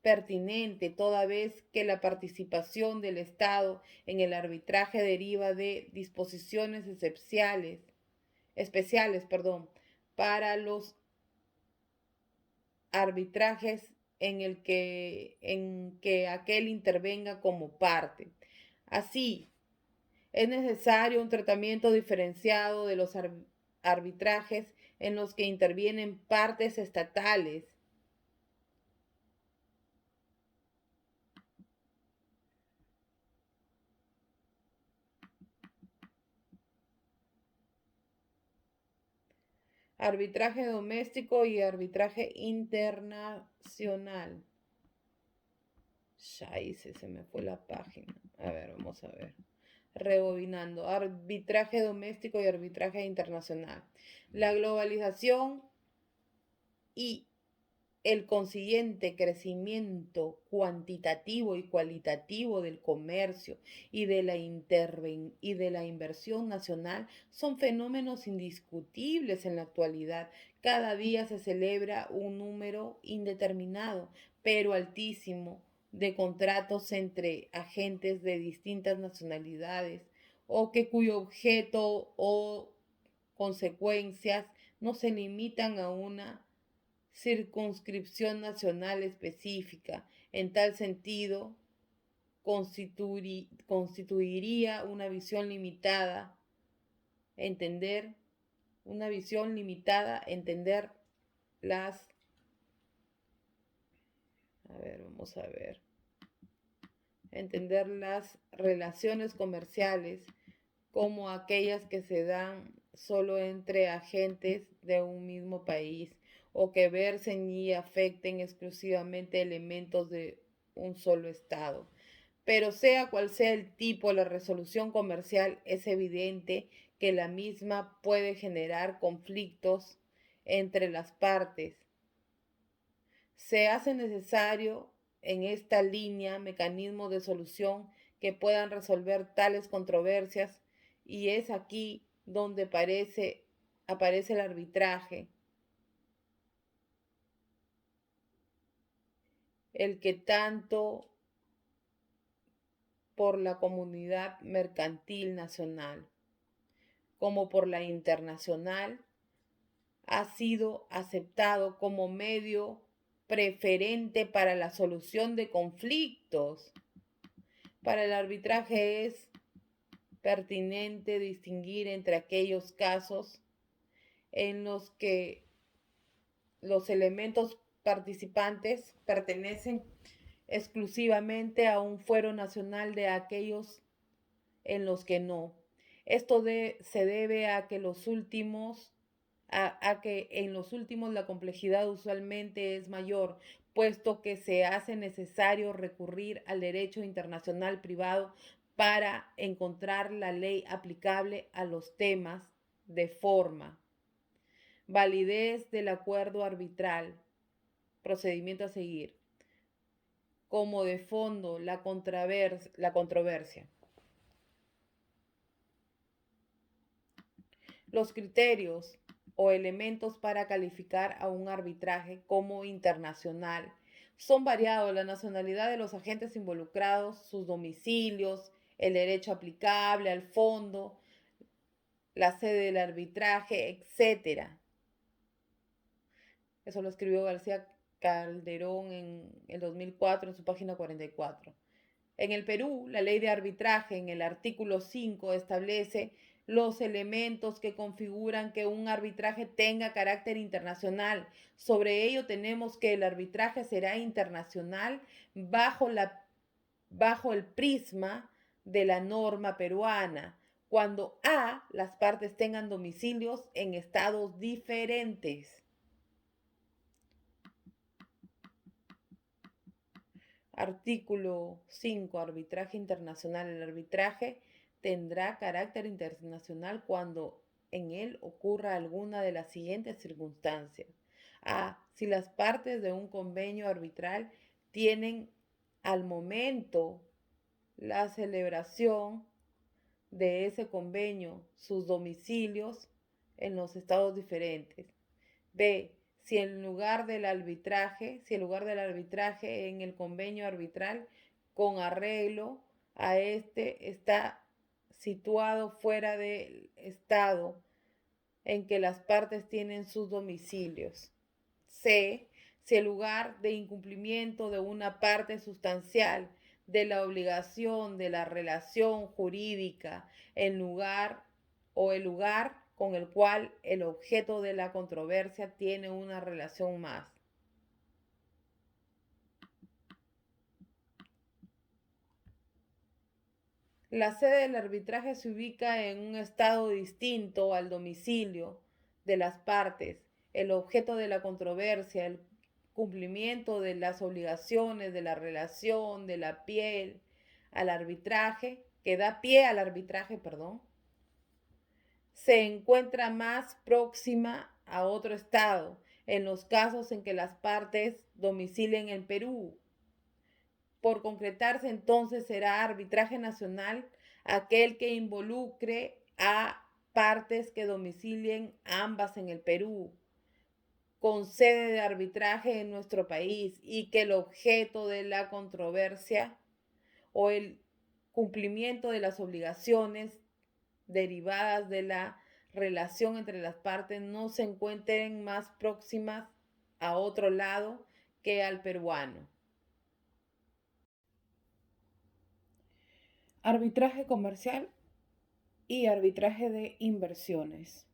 pertinente, toda vez que la participación del Estado en el arbitraje deriva de disposiciones especiales, para los arbitrajes en que aquel intervenga como parte. Así, es necesario un tratamiento diferenciado de los arbitrajes en los que intervienen partes estatales. Arbitraje doméstico y arbitraje internacional. Ya hice, se me fue la página. A ver, vamos a ver. Rebobinando. Arbitraje doméstico y arbitraje internacional. La globalización y el consiguiente crecimiento cuantitativo y cualitativo del comercio y de la inversión nacional son fenómenos indiscutibles en la actualidad. Cada día se celebra un número indeterminado, pero altísimo, de contratos entre agentes de distintas nacionalidades o que cuyo objeto o consecuencias no se limitan a una circunscripción nacional específica. En tal sentido, constituiría una visión limitada, entender, una visión limitada, entender las, vamos a ver, entender las relaciones comerciales como aquellas que se dan solo entre agentes de un mismo país o que versen y afecten exclusivamente elementos de un solo estado. Pero sea cual sea el tipo, la resolución comercial es evidente que la misma puede generar conflictos entre las partes. Se hace necesario en esta línea mecanismos de solución que puedan resolver tales controversias y es aquí donde aparece el arbitraje, el que tanto por la comunidad mercantil nacional como por la internacional ha sido aceptado como medio preferente para la solución de conflictos. Para el arbitraje es pertinente distinguir entre aquellos casos en los que los elementos participantes pertenecen exclusivamente a un fuero nacional de aquellos en los que no. Se debe a que que en los últimos la complejidad usualmente es mayor, puesto que se hace necesario recurrir al derecho internacional privado para encontrar la ley aplicable a los temas de forma, validez del acuerdo arbitral, procedimiento a seguir, como de fondo la controversia. Los criterios o elementos para calificar a un arbitraje como internacional son variados: la nacionalidad de los agentes involucrados, sus domicilios, el derecho aplicable al fondo, la sede del arbitraje, etc. Eso lo escribió García Calderón en el 2004 en su página 44. En el Perú, la ley de arbitraje en el artículo 5 establece los elementos que configuran que un arbitraje tenga carácter internacional. Sobre ello tenemos que el arbitraje será internacional bajo el prisma de la norma peruana, cuando las partes tengan domicilios en estados diferentes. Artículo 5. Arbitraje internacional. El arbitraje tendrá carácter internacional cuando en él ocurra alguna de las siguientes circunstancias. A. Si las partes de un convenio arbitral tienen al momento la celebración de ese convenio sus domicilios en los estados diferentes. B. Si el lugar del arbitraje en el convenio arbitral con arreglo a este está situado fuera del estado en que las partes tienen sus domicilios. C. Si el lugar de incumplimiento de una parte sustancial de la obligación de la relación jurídica, el lugar con el cual el objeto de la controversia tiene una relación más. La sede del arbitraje se ubica en un estado distinto al domicilio de las partes. El objeto de la controversia, el cumplimiento de las obligaciones de la relación, de la piel al arbitraje, que da pie al arbitraje, se encuentra más próxima a otro estado. en los casos en que las partes domicilen en Perú. Por concretarse, entonces será arbitraje nacional aquel que involucre a partes que domicilien ambas en el Perú, con sede de arbitraje en nuestro país, y que el objeto de la controversia o el cumplimiento de las obligaciones derivadas de la relación entre las partes no se encuentren más próximas a otro lado que al peruano. Arbitraje comercial y arbitraje de inversiones.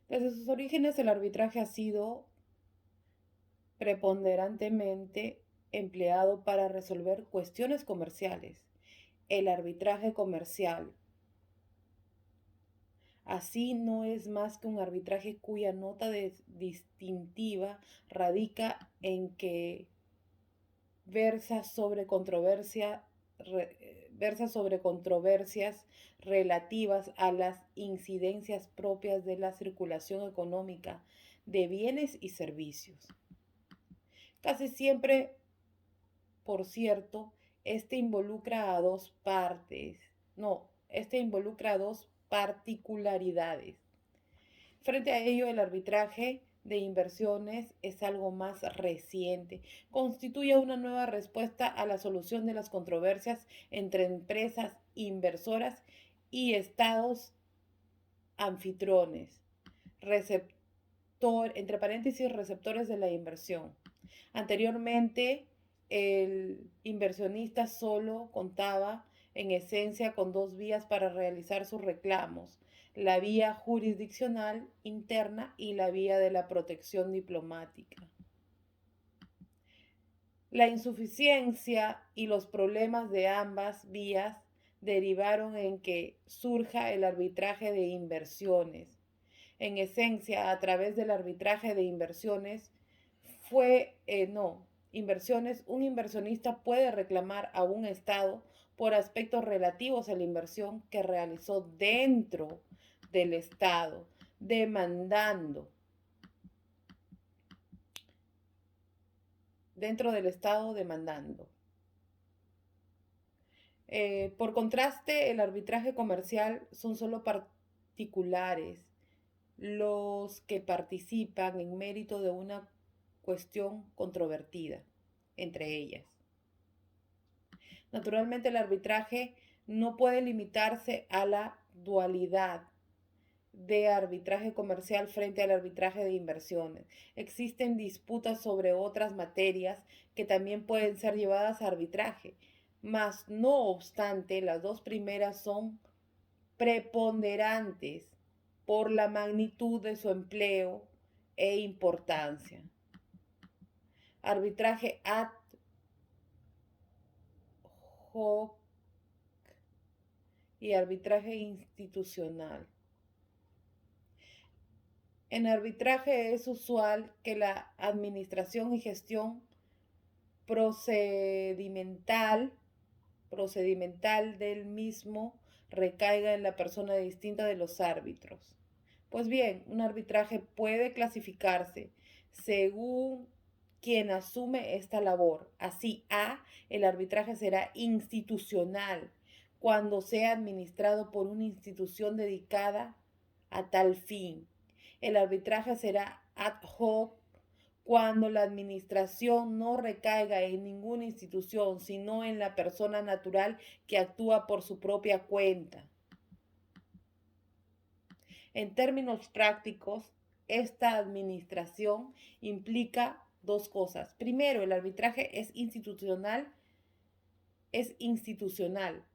Desde sus orígenes, el arbitraje ha sido preponderantemente empleado para resolver cuestiones comerciales. El arbitraje comercial, así, no es más que un arbitraje cuya nota distintiva radica en que versa sobre controversias relativas a las incidencias propias de la circulación económica de bienes y servicios. Casi siempre, por cierto, este involucra a dos particularidades. Frente a ello, el arbitraje de inversiones es algo más reciente. Constituye una nueva respuesta a la solución de las controversias entre empresas inversoras y estados anfitriones, entre paréntesis, receptores de la inversión. Anteriormente, el inversionista solo contaba en esencia con dos vías para realizar sus reclamos: la vía jurisdiccional interna y la vía de la protección diplomática. La insuficiencia y los problemas de ambas vías derivaron en que surja el arbitraje de inversiones. En esencia, a través del arbitraje de inversiones, un inversionista puede reclamar a un Estado por aspectos relativos a la inversión que realizó del Estado, demandando, dentro del Estado demandando. Por contraste, el arbitraje comercial son solo particulares los que participan en mérito de una cuestión controvertida entre ellas. Naturalmente, el arbitraje no puede limitarse a la dualidad de arbitraje comercial frente al arbitraje de inversiones. Existen disputas sobre otras materias que también pueden ser llevadas a arbitraje, mas no obstante, las dos primeras son preponderantes por la magnitud de su empleo e importancia. Arbitraje ad hoc y arbitraje institucional. En arbitraje es usual que la administración y gestión procedimental del mismo recaiga en la persona distinta de los árbitros. Pues bien, un arbitraje puede clasificarse según quien asume esta labor. Así, el arbitraje será institucional cuando sea administrado por una institución dedicada a tal fin. El arbitraje será ad hoc cuando la administración no recaiga en ninguna institución, sino en la persona natural que actúa por su propia cuenta. En términos prácticos, esta administración implica dos cosas. Primero, el arbitraje es institucional.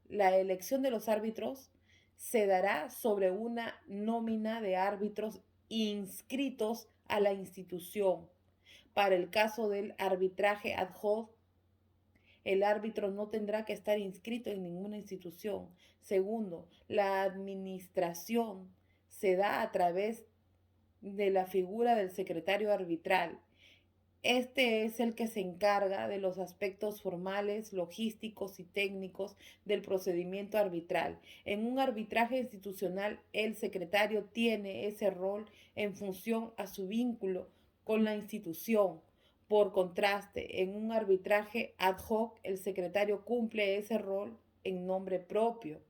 La elección de los árbitros se dará sobre una nómina de árbitros inscritos a la institución. Para el caso del arbitraje ad hoc, el árbitro no tendrá que estar inscrito en ninguna institución. Segundo, la administración se da a través de la figura del secretario arbitral, Este es el que se encarga de los aspectos formales, logísticos y técnicos del procedimiento arbitral. En un arbitraje institucional, el secretario tiene ese rol en función a su vínculo con la institución. Por contraste, en un arbitraje ad hoc, el secretario cumple ese rol en nombre propio.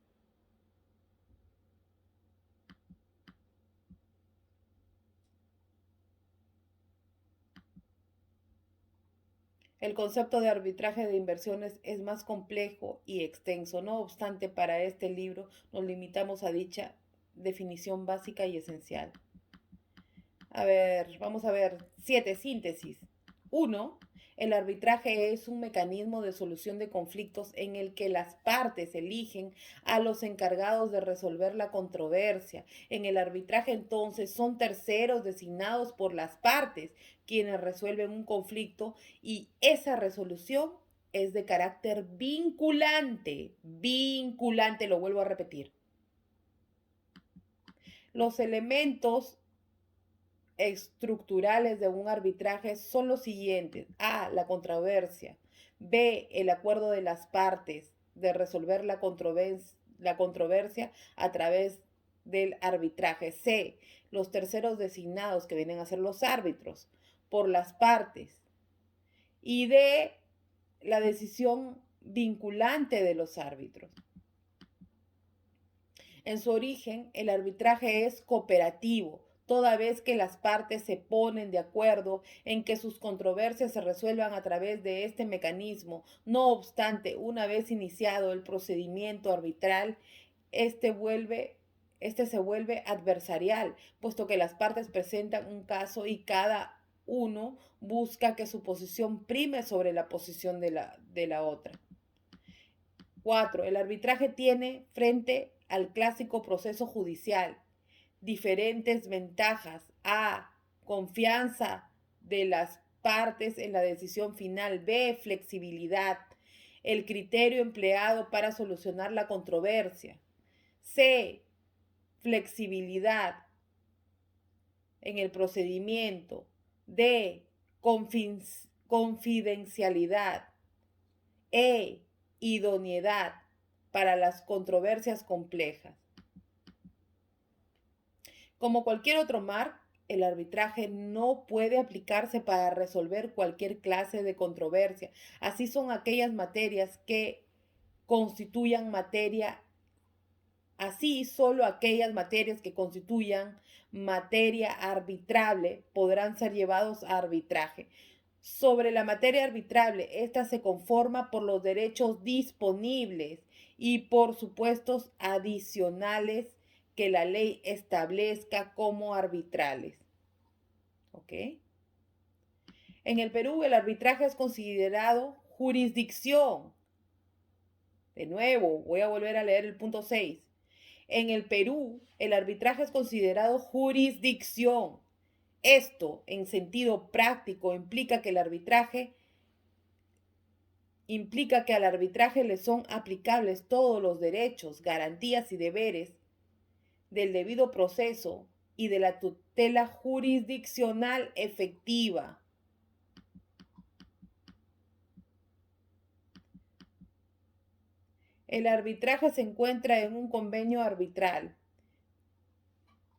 El concepto de arbitraje de inversiones es más complejo y extenso. No obstante, para este libro nos limitamos a dicha definición básica y esencial. A ver, vamos a ver. 7. Síntesis. 1. El arbitraje es un mecanismo de solución de conflictos en el que las partes eligen a los encargados de resolver la controversia. En el arbitraje entonces son terceros designados por las partes quienes resuelven un conflicto y esa resolución es de carácter vinculante. Vinculante, lo vuelvo a repetir. Los elementos estructurales de un arbitraje son los siguientes. A, la controversia. B, el acuerdo de las partes de resolver la controversia a través del arbitraje. C, los terceros designados que vienen a ser los árbitros por las partes. Y D, la decisión vinculante de los árbitros. En su origen, el arbitraje es cooperativo, toda vez que las partes se ponen de acuerdo en que sus controversias se resuelvan a través de este mecanismo. No obstante, una vez iniciado el procedimiento arbitral, este, este se vuelve adversarial, puesto que las partes presentan un caso y cada uno busca que su posición prime sobre la posición de la otra. 4. El arbitraje tiene frente al clásico proceso judicial diferentes ventajas. A. Confianza de las partes en la decisión final. B. Flexibilidad. El criterio empleado para solucionar la controversia. C. Flexibilidad en el procedimiento. D. Confidencialidad. E. Idoneidad para las controversias complejas. Como cualquier otro mar, el arbitraje no puede aplicarse para resolver cualquier clase de controversia. Así son aquellas materias que constituyan materia, así solo aquellas materias que constituyan materia arbitrable podrán ser llevados a arbitraje. Sobre la materia arbitrable, esta se conforma por los derechos disponibles y por supuestos adicionales que la ley establezca como arbitrales. ¿Ok? En el Perú, el arbitraje es considerado jurisdicción. De nuevo, voy a volver a leer el punto 6. En el Perú, el arbitraje es considerado jurisdicción. Esto, en sentido práctico, implica que al arbitraje le son aplicables todos los derechos, garantías y deberes del debido proceso y de la tutela jurisdiccional efectiva. El arbitraje se encuentra en un convenio arbitral.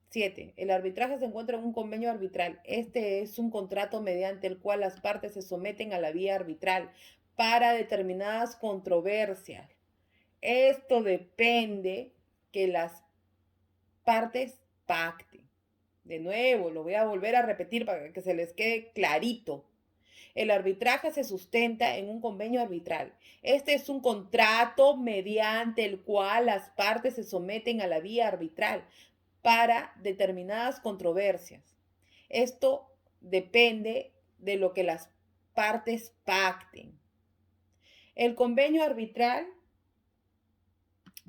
7. El arbitraje se encuentra en un convenio arbitral. Este es un contrato mediante el cual las partes se someten a la vía arbitral para determinadas controversias. Esto depende que las partes pacten. De nuevo, lo voy a volver a repetir para que se les quede clarito. El arbitraje se sustenta en un convenio arbitral. Este es un contrato mediante el cual las partes se someten a la vía arbitral para determinadas controversias. Esto depende de lo que las partes pacten. El convenio arbitral,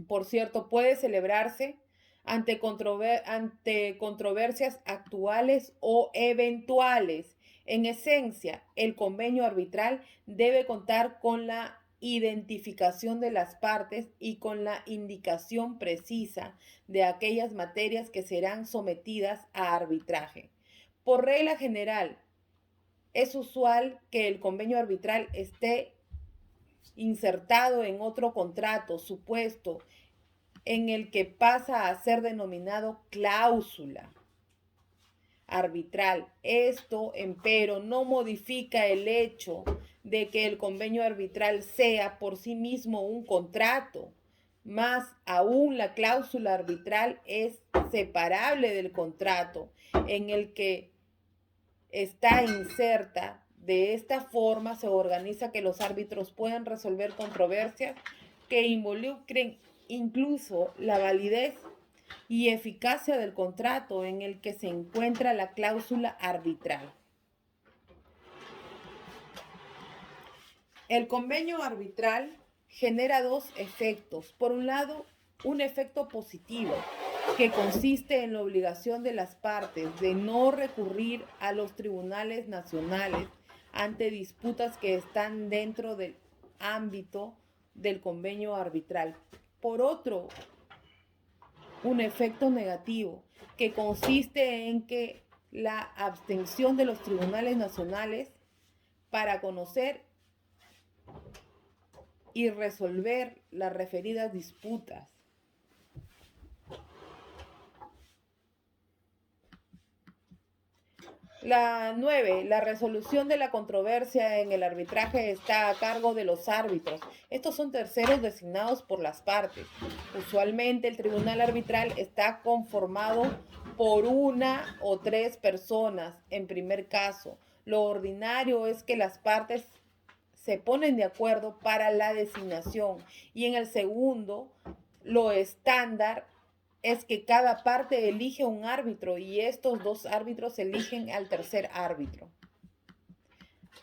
por cierto, puede celebrarse ante controversias actuales o eventuales. En esencia, el convenio arbitral debe contar con la identificación de las partes y con la indicación precisa de aquellas materias que serán sometidas a arbitraje. Por regla general, Es usual que el convenio arbitral esté insertado en otro contrato supuesto en el que pasa a ser denominado cláusula arbitral. Esto, empero, no modifica el hecho de que el convenio arbitral sea por sí mismo un contrato. Más aún, la cláusula arbitral es separable del contrato en el que está inserta. De esta forma se organiza que los árbitros puedan resolver controversias que involucren incluso la validez y eficacia del contrato en el que se encuentra la cláusula arbitral. El convenio arbitral genera dos efectos. Por un lado, un efecto positivo, que consiste en la obligación de las partes de no recurrir a los tribunales nacionales ante disputas que están dentro del ámbito del convenio arbitral. Por otro, un efecto negativo, que consiste en que la abstención de los tribunales nacionales para conocer y resolver las referidas disputas. La 9. La resolución de la controversia en el arbitraje está a cargo de los árbitros. Estos son terceros designados por las partes. Usualmente el tribunal arbitral está conformado por una o tres personas en primer caso. Lo ordinario es que las partes se ponen de acuerdo para la designación y en el segundo, lo estándar es que cada parte elige un árbitro y estos dos árbitros eligen al tercer árbitro.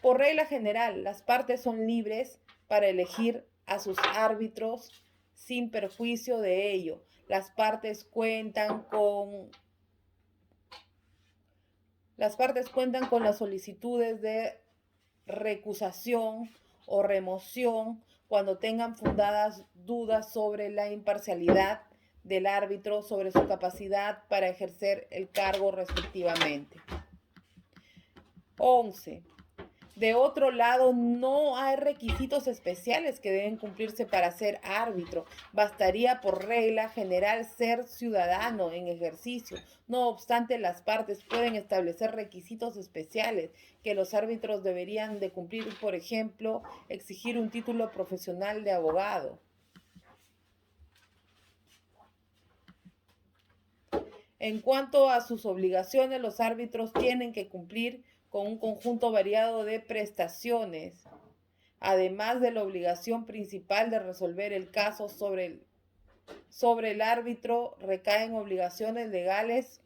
Por regla general, las partes son libres para elegir a sus árbitros sin perjuicio de ello. Las partes cuentan con las solicitudes de recusación o remoción cuando tengan fundadas dudas sobre la imparcialidad del árbitro, sobre su capacidad para ejercer el cargo respectivamente. 11. De otro lado, no hay requisitos especiales que deben cumplirse para ser árbitro. Bastaría por regla general ser ciudadano en ejercicio. No obstante, las partes pueden establecer requisitos especiales que los árbitros deberían de cumplir, por ejemplo, exigir un título profesional de abogado. En cuanto a sus obligaciones, los árbitros tienen que cumplir con un conjunto variado de prestaciones, además de la obligación principal de resolver el caso. Sobre el árbitro recaen obligaciones legales,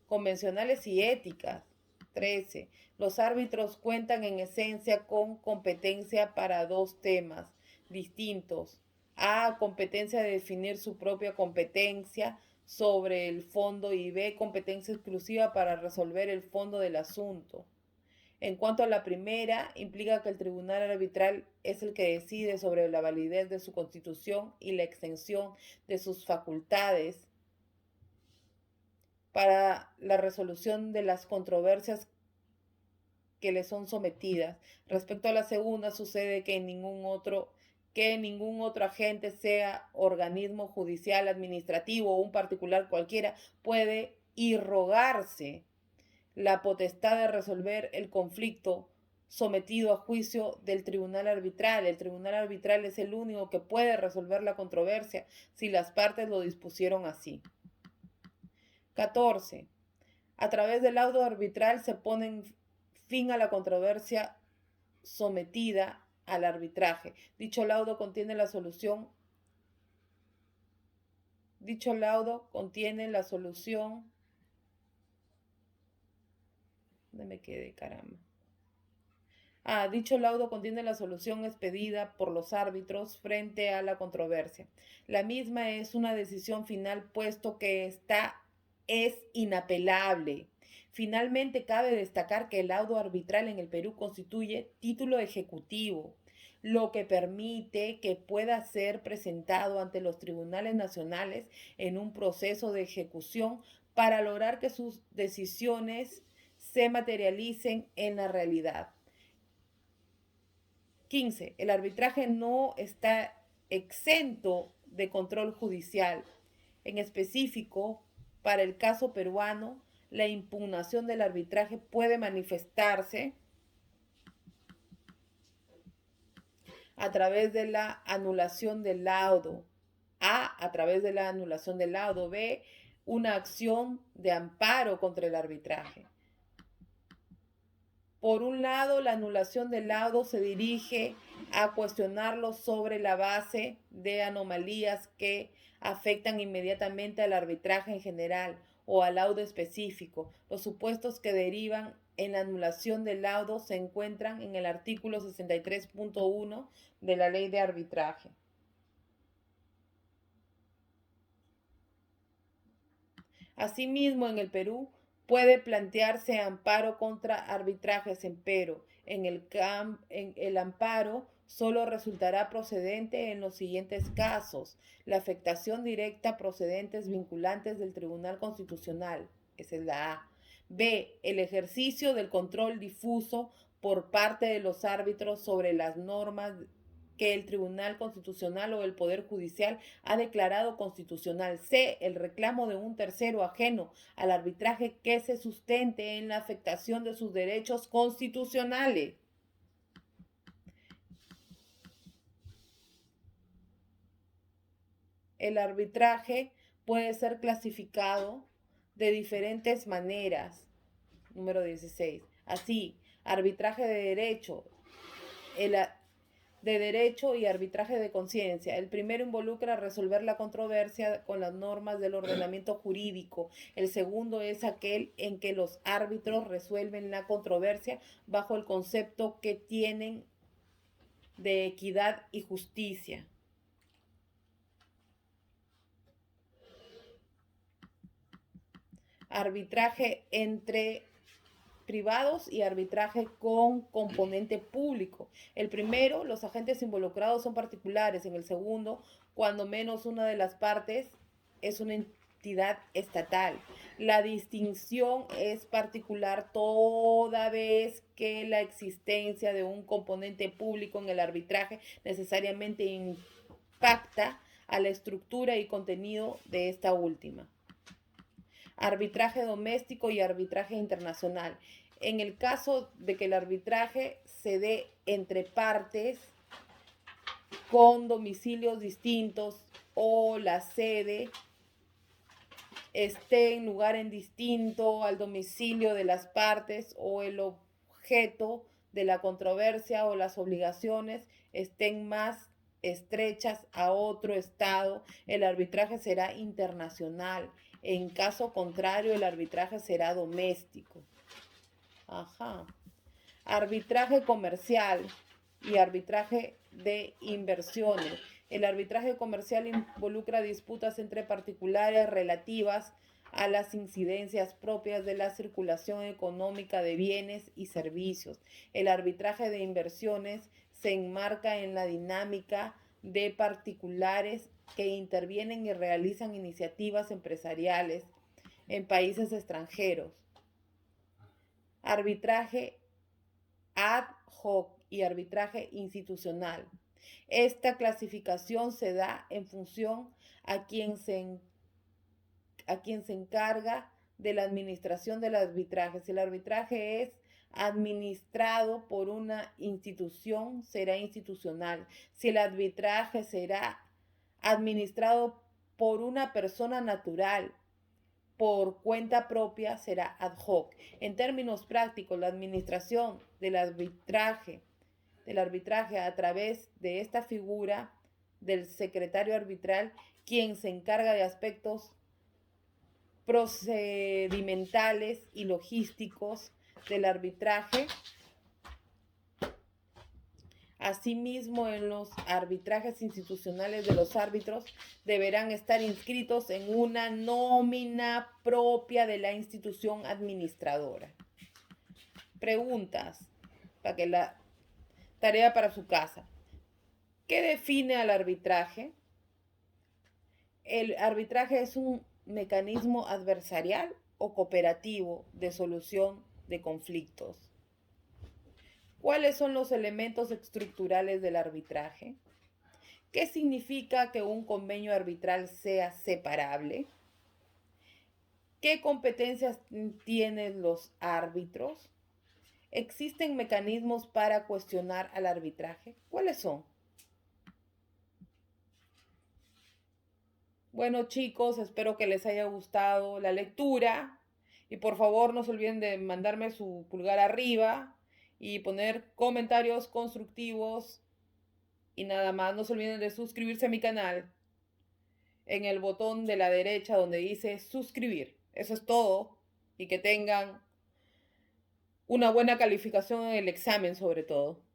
convencionales y éticas. 13. Los árbitros cuentan en esencia con competencia para dos temas distintos. A, competencia de definir su propia competencia sobre el fondo, y B, competencia exclusiva para resolver el fondo del asunto. En cuanto a la primera, implica que el tribunal arbitral es el que decide sobre la validez de su constitución y la extensión de sus facultades para la resolución de las controversias que le son sometidas. Respecto a la segunda, sucede que ningún otro agente, sea organismo judicial, administrativo o un particular cualquiera, puede irrogarse la potestad de resolver el conflicto sometido a juicio del tribunal arbitral. El tribunal arbitral es el único que puede resolver la controversia si las partes lo dispusieron así. 14. A través del laudo arbitral se pone fin a la controversia sometida al arbitraje. Dicho laudo contiene la solución. ¿Dónde me quedé, caramba? Dicho laudo contiene la solución expedida por los árbitros frente a la controversia. La misma es una decisión final, puesto que esta es inapelable. Finalmente, cabe destacar que el laudo arbitral en el Perú constituye título ejecutivo, lo que permite que pueda ser presentado ante los tribunales nacionales en un proceso de ejecución para lograr que sus decisiones se materialicen en la realidad. 15. El arbitraje no está exento de control judicial. En específico, para el caso peruano, la impugnación del arbitraje puede manifestarse a través de la anulación del laudo. A través de la anulación del laudo. B, una acción de amparo contra el arbitraje. Por un lado, la anulación del laudo se dirige a cuestionarlo sobre la base de anomalías que afectan inmediatamente al arbitraje en general o al laudo específico. Los supuestos que derivan en la anulación del laudo se encuentran en el artículo 63.1 de la Ley de Arbitraje. Asimismo, en el Perú puede plantearse amparo contra arbitrajes, empero en el amparo solo resultará procedente en los siguientes casos: la afectación directa procedentes vinculantes del Tribunal Constitucional, esa es la A. B, el ejercicio del control difuso por parte de los árbitros sobre las normas que el Tribunal Constitucional o el Poder Judicial ha declarado constitucional. C, el reclamo de un tercero ajeno al arbitraje que se sustente en la afectación de sus derechos constitucionales. El arbitraje puede ser clasificado de diferentes maneras. Número 16. Así, arbitraje de derecho y arbitraje de conciencia. El primero involucra resolver la controversia con las normas del ordenamiento jurídico. El segundo es aquel en que los árbitros resuelven la controversia bajo el concepto que tienen de equidad y justicia. Arbitraje entre privados y arbitraje con componente público. El primero, los agentes involucrados son particulares. En el segundo, cuando menos una de las partes es una entidad estatal. La distinción es particular toda vez que la existencia de un componente público en el arbitraje necesariamente impacta a la estructura y contenido de esta última. Arbitraje doméstico y arbitraje internacional. En el caso de que el arbitraje se dé entre partes con domicilios distintos o la sede esté en lugar en distinto al domicilio de las partes o el objeto de la controversia o las obligaciones estén más estrechas a otro estado, el arbitraje será internacional. En caso contrario, el arbitraje será doméstico. Ajá. Arbitraje comercial y arbitraje de inversiones. El arbitraje comercial involucra disputas entre particulares relativas a las incidencias propias de la circulación económica de bienes y servicios. El arbitraje de inversiones se enmarca en la dinámica de particulares que intervienen y realizan iniciativas empresariales en países extranjeros. Arbitraje ad hoc y arbitraje institucional. Esta clasificación se da en función a quien se encarga de la administración del arbitraje. Si el arbitraje es administrado por una institución, será institucional. Si el arbitraje será administrado por una persona natural, por cuenta propia, será ad hoc. En términos prácticos, la administración del arbitraje a través de esta figura del secretario arbitral, quien se encarga de aspectos procedimentales y logísticos del arbitraje. Asimismo, en los arbitrajes institucionales de los árbitros deberán estar inscritos en una nómina propia de la institución administradora. Preguntas para que la tarea para su casa. ¿Qué define al arbitraje? El arbitraje es un mecanismo adversarial o cooperativo de solución de conflictos. ¿Cuáles son los elementos estructurales del arbitraje? ¿Qué significa que un convenio arbitral sea separable? ¿Qué competencias tienen los árbitros? ¿Existen mecanismos para cuestionar al arbitraje? ¿Cuáles son? Bueno, chicos, espero que les haya gustado la lectura y por favor no se olviden de mandarme su pulgar arriba y poner comentarios constructivos y nada más. No se olviden de suscribirse a mi canal en el botón de la derecha donde dice suscribir. Eso es todo y que tengan una buena calificación en el examen sobre todo.